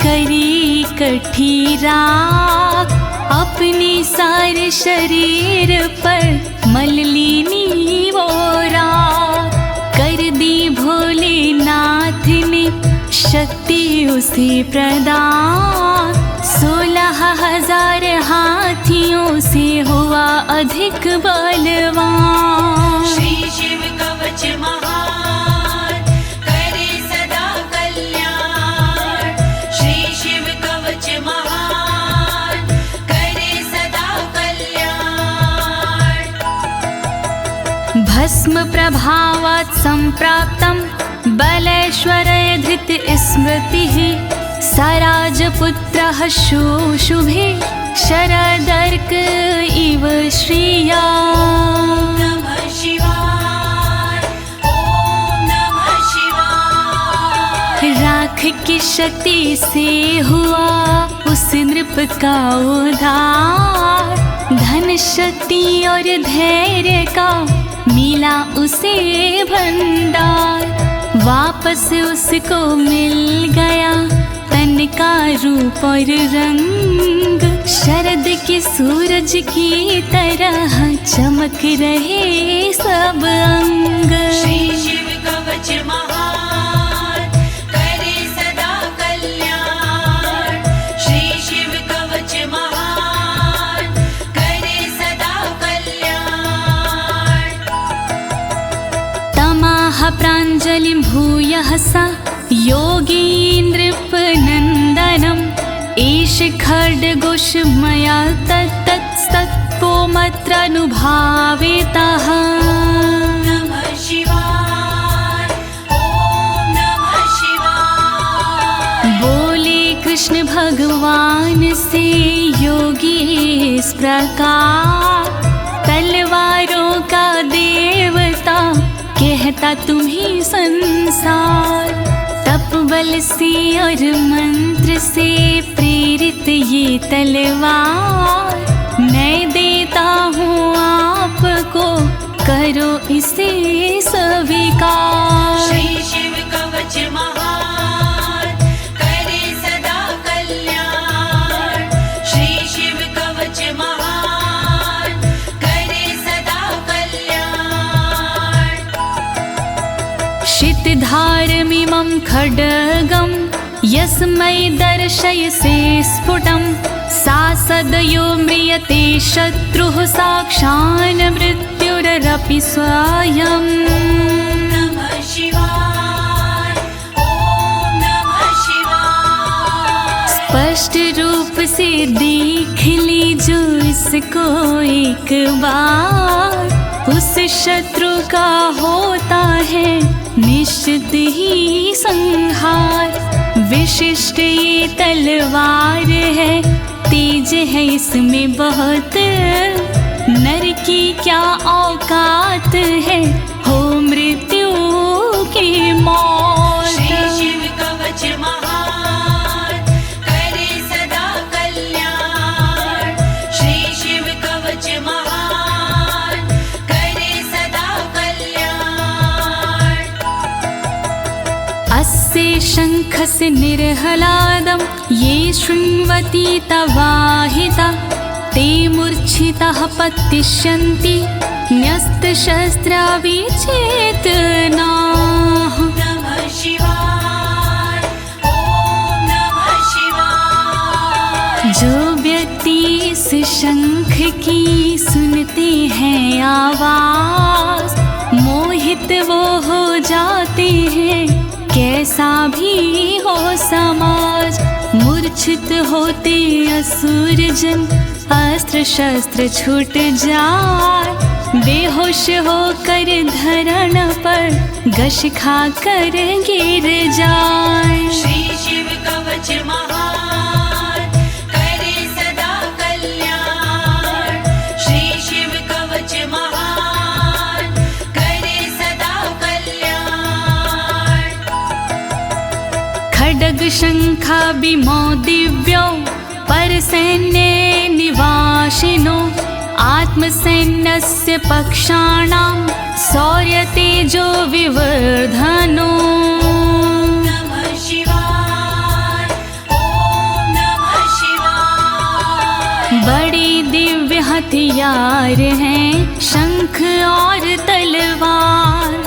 करी कठी राख, अपने सारे शरीर पर मल ली वो राख। कर दी भोलेनाथ ने शक्ति उसे प्रदान, 16,000 हाथियों से हुआ अधिक बलवान। श्री शिव कवच महान करे सदा कल्याण। श्री शिव कवच महान करे सदा कल्याण। भस्म प्रभावात् सम्प्राप्तं बलेश्वरे धृत स्मृतिः, सराजपुत्रः शुशुभे शरदर्क इव श्रिया। नमः शिवाय, ॐ नमः शिवाय। राख की शक्ति से हुआ उस नृप का उद्धार, धन शक्ति और धैर्य का मिला उसे भंडार। वापस उसको मिल गया तन का रूप और रंग, शरद के सूरज की तरह चमक रहे सब अंग। श्री शिव कवच महान करे सदा कल्याण। श्री शिव कवच महान करे सदा कल्याण। तमाह प्राञ्जलिं भूयः सा योगीन्द्रपनन्दनम्, एष खड्गोष मया तत्तत्तत्त्वमत्रानुभावितः। नमः शिवाय, ॐ नमः शिवाय। बोले कृष्ण भगवान से योगी इस प्रकार, तलवारों देता तुम्हें संसार। तप बल से और मंत्र से प्रेरित ये तलवार, मैं देता हूँ आपको, करो इसे स्वीकार। श्री शिव कवच महान, करे सदा कल्याण। श्री शिव कवच महान, करे सदा कल्याण। शितधारमिमं खड्गं यस्मै दर्शयसे स्फुटं, सा सदयो म्रियते शत्रुः साक्षान् मृत्युरपि स्वयं। नमः शिवाय, ओम नमः शिवाय। स्पष्ट रूप से देख लीजो इसको एक बार, उस शत्रु का होता है निश्चित ही संहार। विशिष्ट ये तलवार है, तेज है इसमें बहुत, नर की क्या औकात है, हो मृत्यु की मौत। श्री शिव कवच महान, करे सदा कल्याण। श्री शिव कवच महान, करे सदा कल्याण। अस्य शङ्खस्य निर्हलादं ये शृण्वन्ति तवाहिता, ते मूर्छिताः पतिष्यन्ति न्यस्तशस्त्रा विचेतनाः। नमः शिवाय, ओम नमः शिवाय। जो व्यक्ति इस शंख की सुनते हैं आवाज, मोहित वो हो जाते हैं, कैसा भी हो समाज। मूर्छित होते असुर जन, अस्त्र शस्त्र छूट जाए, बेहोश होकर धरण पर घस खा कर गिर जाए। श्री शिव कवच महान, करे सदा कल्याण। श्री शिव कवच महान, करे सदा कल्याण। खड्ग शंखाभिमो दिव्यो परसैन्ये निवासिनो, आत्मसैन्यस्य पक्षाणां शौर्यतेजो विवर्धनो। नमः शिवाय, ओम नमः शिवाय। बड़ी दिव्य हथियार हैं शंख और तलवार,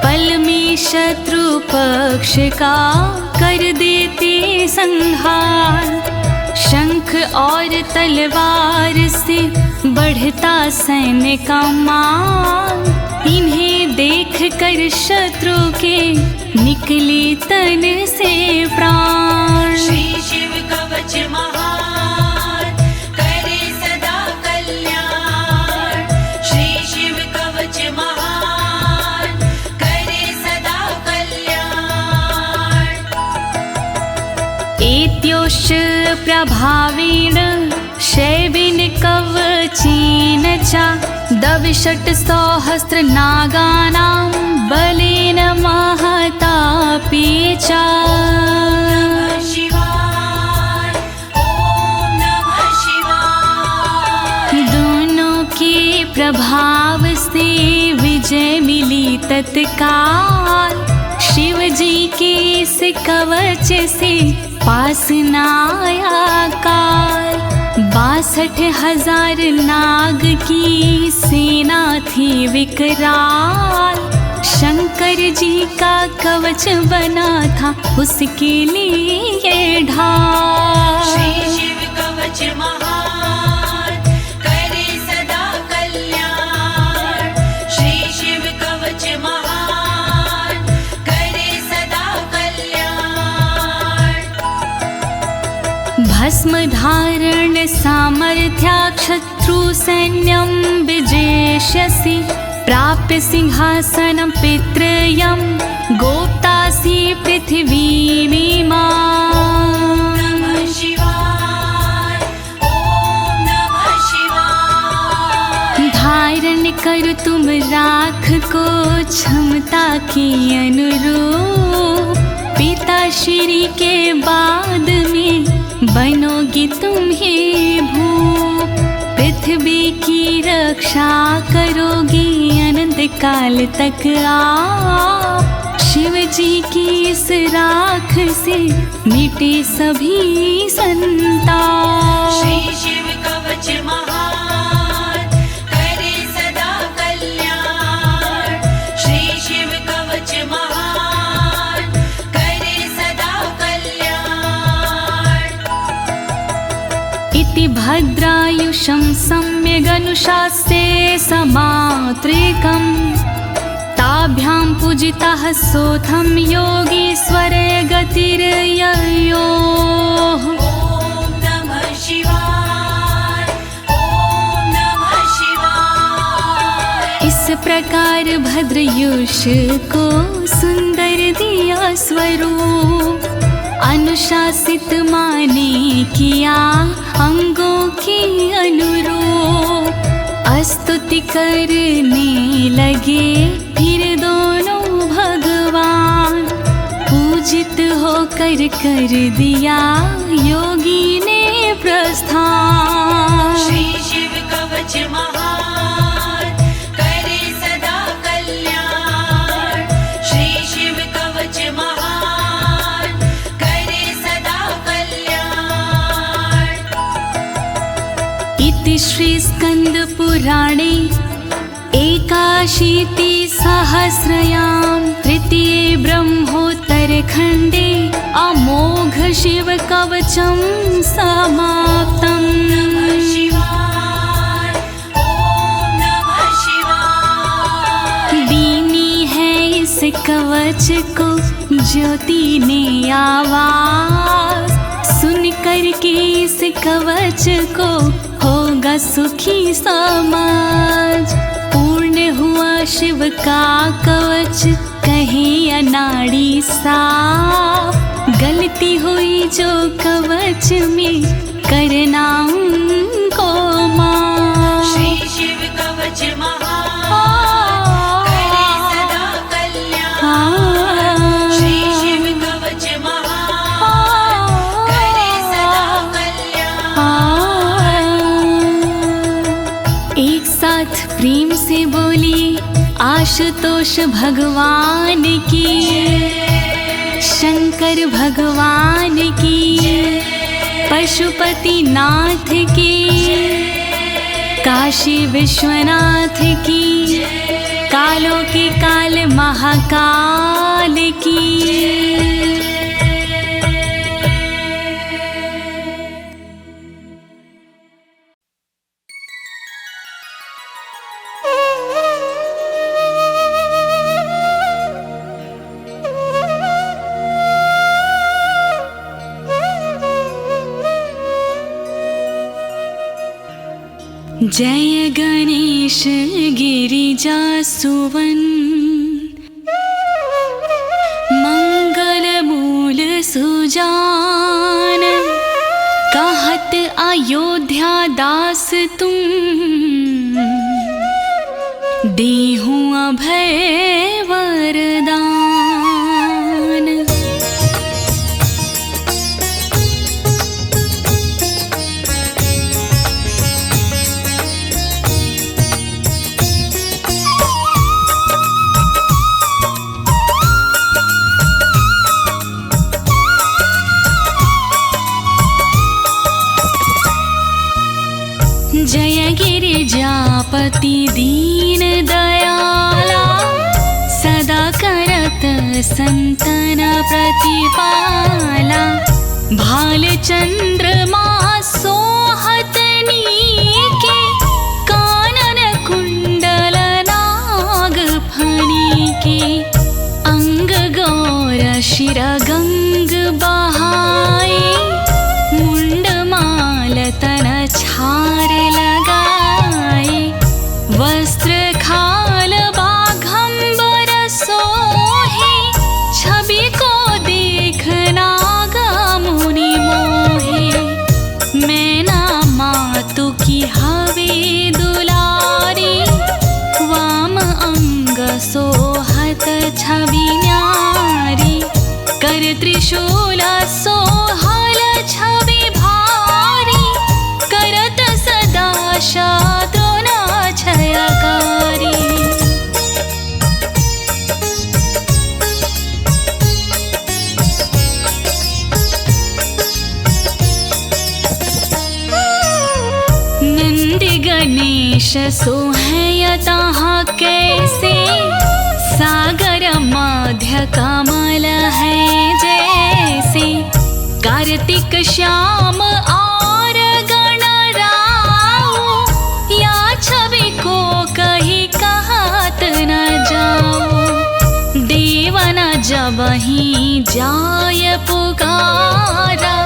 पल में शत्रु पक्ष का कर देते संहार। शंख और तलवार से बढ़ता सैन्य का मान, इन्हें देख कर शत्रु के निकले तन से प्राण। श्री शिव कवच महान, करे सदा कल्याण। श्री शिव कवच महान, करे सदा कल्याण। एत्योश्च प्रभावेण शैवेन कवचेन च, दविषट् सहस्र नागानां बलेन महतापि च। नमः शिवाय, ओम नमः शिवाय। दोनों के प्रभाव से विजय मिली तत्काल, शिव जी के इस कवच से पास न आया काल। 62,000 नाग की सेना थी विकराल, शंकर जी का कवच बना था उसके लिए ढाल। श्री शिव कवच महान, करे सदा कल्याण। श्री शिव कवच महान, करे सदा कल्याण। भस्म धारण सामर्थ्या शत्रु सैन्यं विजेष्यसि, प्राप्य सिंहासनं पितृयं गोप्तासि पृथिवीमिमां। नमः शिवाय, ओम नमः शिवाय। धारण करु तुम राख को क्षमता के अनुरूप, पिता श्री के बाद में बनोगी तुम ही भूप। पृथ्वी की रक्षा करोगी अनंत काल तक आप। शिव जी की इस राख से मिटे सभी संताप। श्री शिव कवच महान करे सदा कल्याण। श्री शिव कवच महान करे सदा कल्याण। इति भद्रायुषं सम्यगनुशास्ये समात्रिकम्, ताभ्यां पूजितः सोऽथं योगीश्वरे गतिर्ययोः। ॐ नमः शिवाय, ॐ नमः शिवाय। इस प्रकार भद्रयुष को सुंदर दिया स्वरूप, अनुशासित माने किया अंगों के अनुरूप। स्तुति करने लगे फिर दोनों भगवान, पूजित होकर कर दिया योगी ने प्रस्थान। श्री शिव कवच महान करे सदा कल्याण। श्री शिव कवच महान करे सदा कल्याण। इति श्री स्कंद पुराणे एकाशीति सहस्रयां तृतीये ब्रह्मोत्तरखण्डे अमोघ शिव कवचं समाप्तम्। नमः शिवाय, ॐ नमः शिवाय। दीनी है इस कवच को ज्योति ने आवाज, सुन कर के इस कवच को होगा सुखी समाज। पूर्ण हुआ शिव का कवच कहे अनाड़ी साफ, गलती हुई जो कवच में करना उनको माफ। श्री शिव कवच महान करे सदा कल्याण। श्री शिव कवच महान करे सदा कल्याण। एक साथ प्रेम से बोली आशुतोष भगवान की, शंकर भगवान की, पशुपति नाथ की, काशी विश्वनाथ की, कालों के काल महाकाल की। जय गणेश गिरिजा सुवन, मंगल मूल सुजान, कहत अयोध्या दास तुम, देहूं अभय वरदान। जय गिरिजापति दीन दयाला, सदा करत संतन प्रतिपाला। भाल चंद्रमा सोहत नीके, कानन कुंडल नाग फनी के। अंग गौर शिर गंग बहाए, मुंड माल तन छार लगाए। वस्त्र खाल बाघंबर सोहे, छवि को देखना गा मुनि मोहे। मैना मातु की हवे दुलारी, त्रिशूल सोहल छवि भारी, करत सदा शत्रुना क्षयकारी। नंदी गणेश सोहयता कैसे, सागर मध्य कमल है जैसे। कार्तिक श्याम और गणराओ, या छवि को कहीं कहत न जाओ। देवन जब ही जाय पुकारा,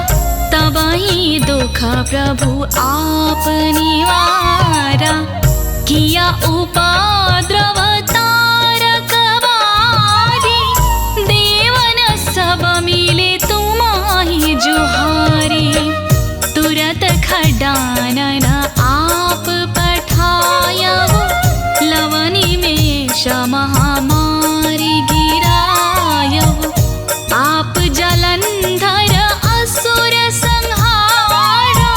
तब ही दुख प्रभु आप निवारा। किया उपद्रव तारक बारी, देवन सब मिले तुम्हारी जुहारी। तुरत खडानन आप पठायहु, लवनी में महामारी गिरायहु। आप जलंधर असुर संहारा,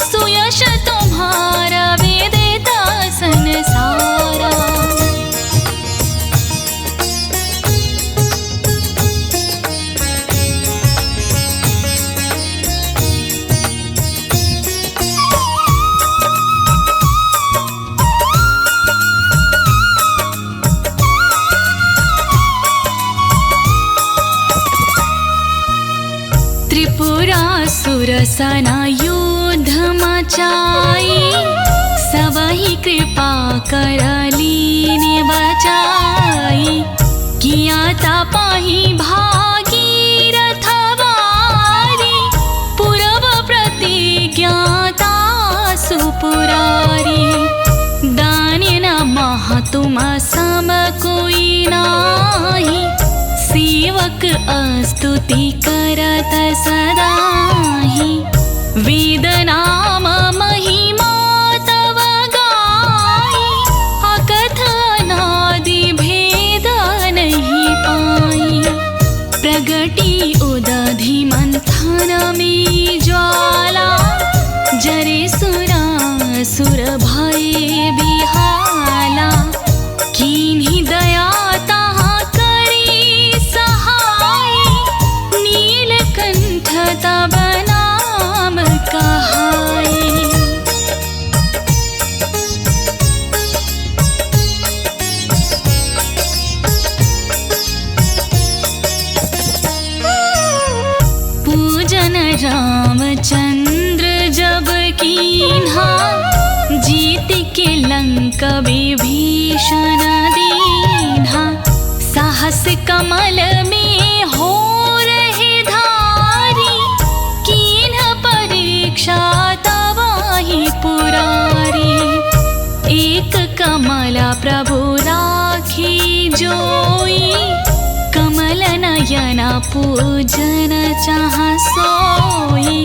सुयश तुम्हारा वेदिता संसारा। त्रिपुरासुर सना युद्ध मचाई, सबही कृपा कर लीने बचाई। किया तापाही भागीरथ वारी, पूर्व प्रतिज्ञाता सुपुरारी। दानिन मह तुम सम कोई नाही, सेवक स्तुति करत सदाहि। वेद नाम महिमा तव गाई, अकथ अनादि भेद नहीं पाई। प्रगटी उदधि मंथन में ज्वाला, जरे सुरासुर भये बिहाला। कीन्ही दया तब नाम कहाई। पूजन रामचंद्र जब कीन्हा, जीत के लंक विभीषण दीन्हा। साहस कमल में हो तवाही पुरारी। एक कमला प्रभु राखी जोई, कमल नयन पूजन चाह सोई।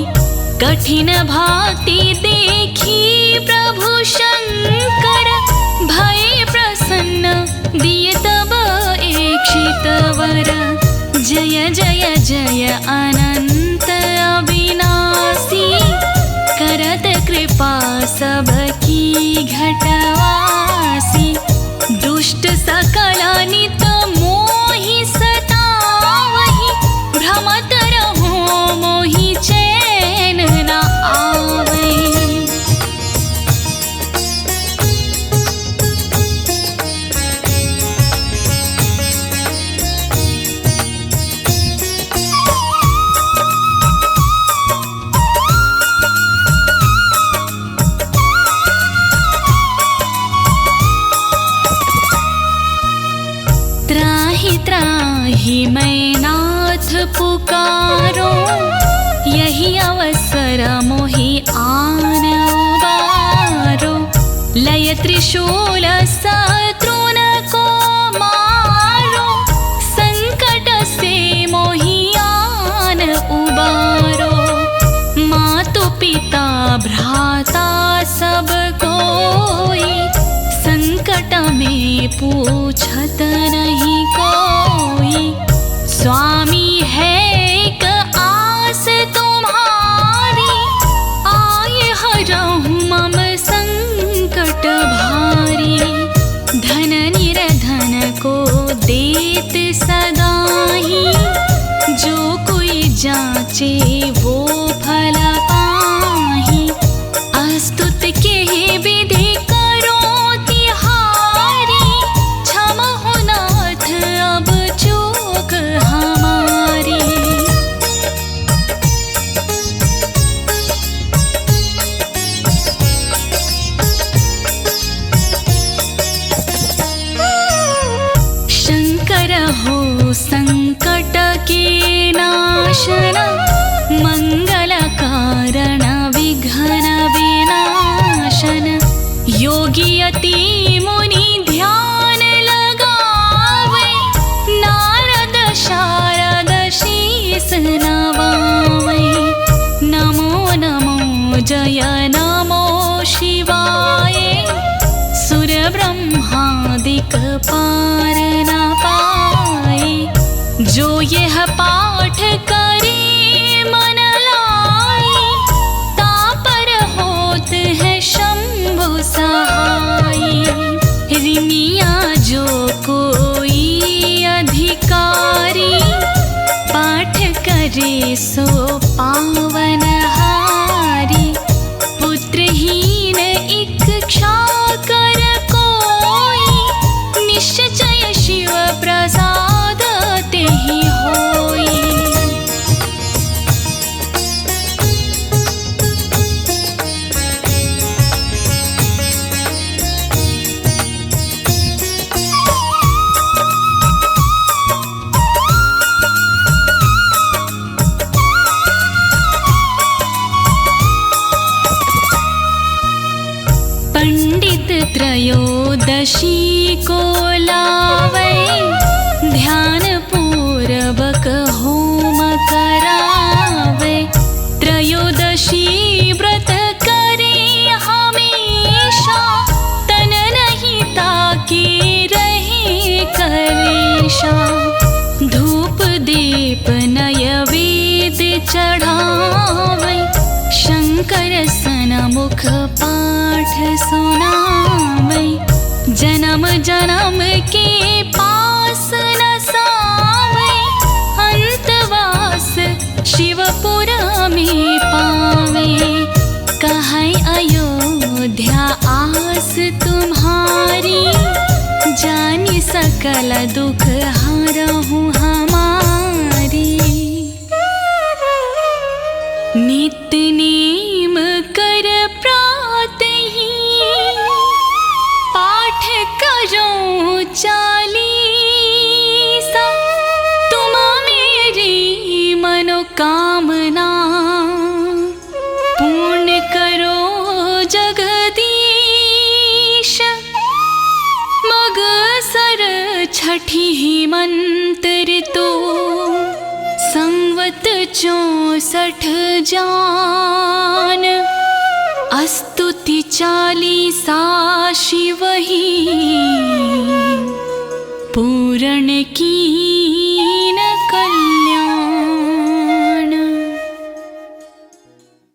कठिन भक्ति देखी प्रभु शंकर, भय प्रसन्न दिए तब इक्षित वर। जय जय जय अनंत अविनाशी, करत कृपा सबकी घटवासी। दुष्ट सकल नित मोहि सतावहि, भ्रमत रहो मोहि चैन न आवै। त्राहि मैं नाथ पुकारो, यही अवसर मोहि आन उबारो। लय त्रिशूल शत्रुन को मारो, संकट से मोहि आन उबारो। मातु पिता भ्राता सब कोई, संकट में पूछत नहीं कोई। स्वामी है को फल पाहि। अस्तुत के विधि करो तिहारी, क्षमहु नाथ अब चूक हमारी। शंकर हो संकट के नाशन, मंगल कारण विघ्न विनाशन। योगी अति मुनि ध्यान लगावे, नारद शारद शीस नवावे। नमो नमो जय नमो शिवाय, सुर ब्रह्मादिक पार न पाए। जो यह पाठ करे मन लाई, तापर होत है शंभु सहाय। रिनिया जो कोई अधिकारी, पाठ करे सो पावन हारी। पुत्रहीन इच्छा कर कोई, निश्चय शिव प्रसाद तेहि होई। पंडित त्रयोदशी को लावे, ध्यान पूर्वक होम करावे। त्रयोदशी व्रत करे हमेशा, तन नहीं ताके रहे कलेशा। धूप दीप नैवेद चढ़ावे, शंकर सनमुख पाठ सुनावे। जन्म जन्म के पास न सावे, अंतवास शिवपुर में पावे। कहै अयोध्या आस तुम्हारी, जानि सकल दुख हरहु हमारी। नित्य नेम कर प्रातहि, पाठ करो चालीसा। तुम मेरी मनोकामना, पूर्ण करो जगदीश। मगसर छठी मंत्र तो, संवत 64 जान। स्तुति 40 शिव ही, पूर्ण की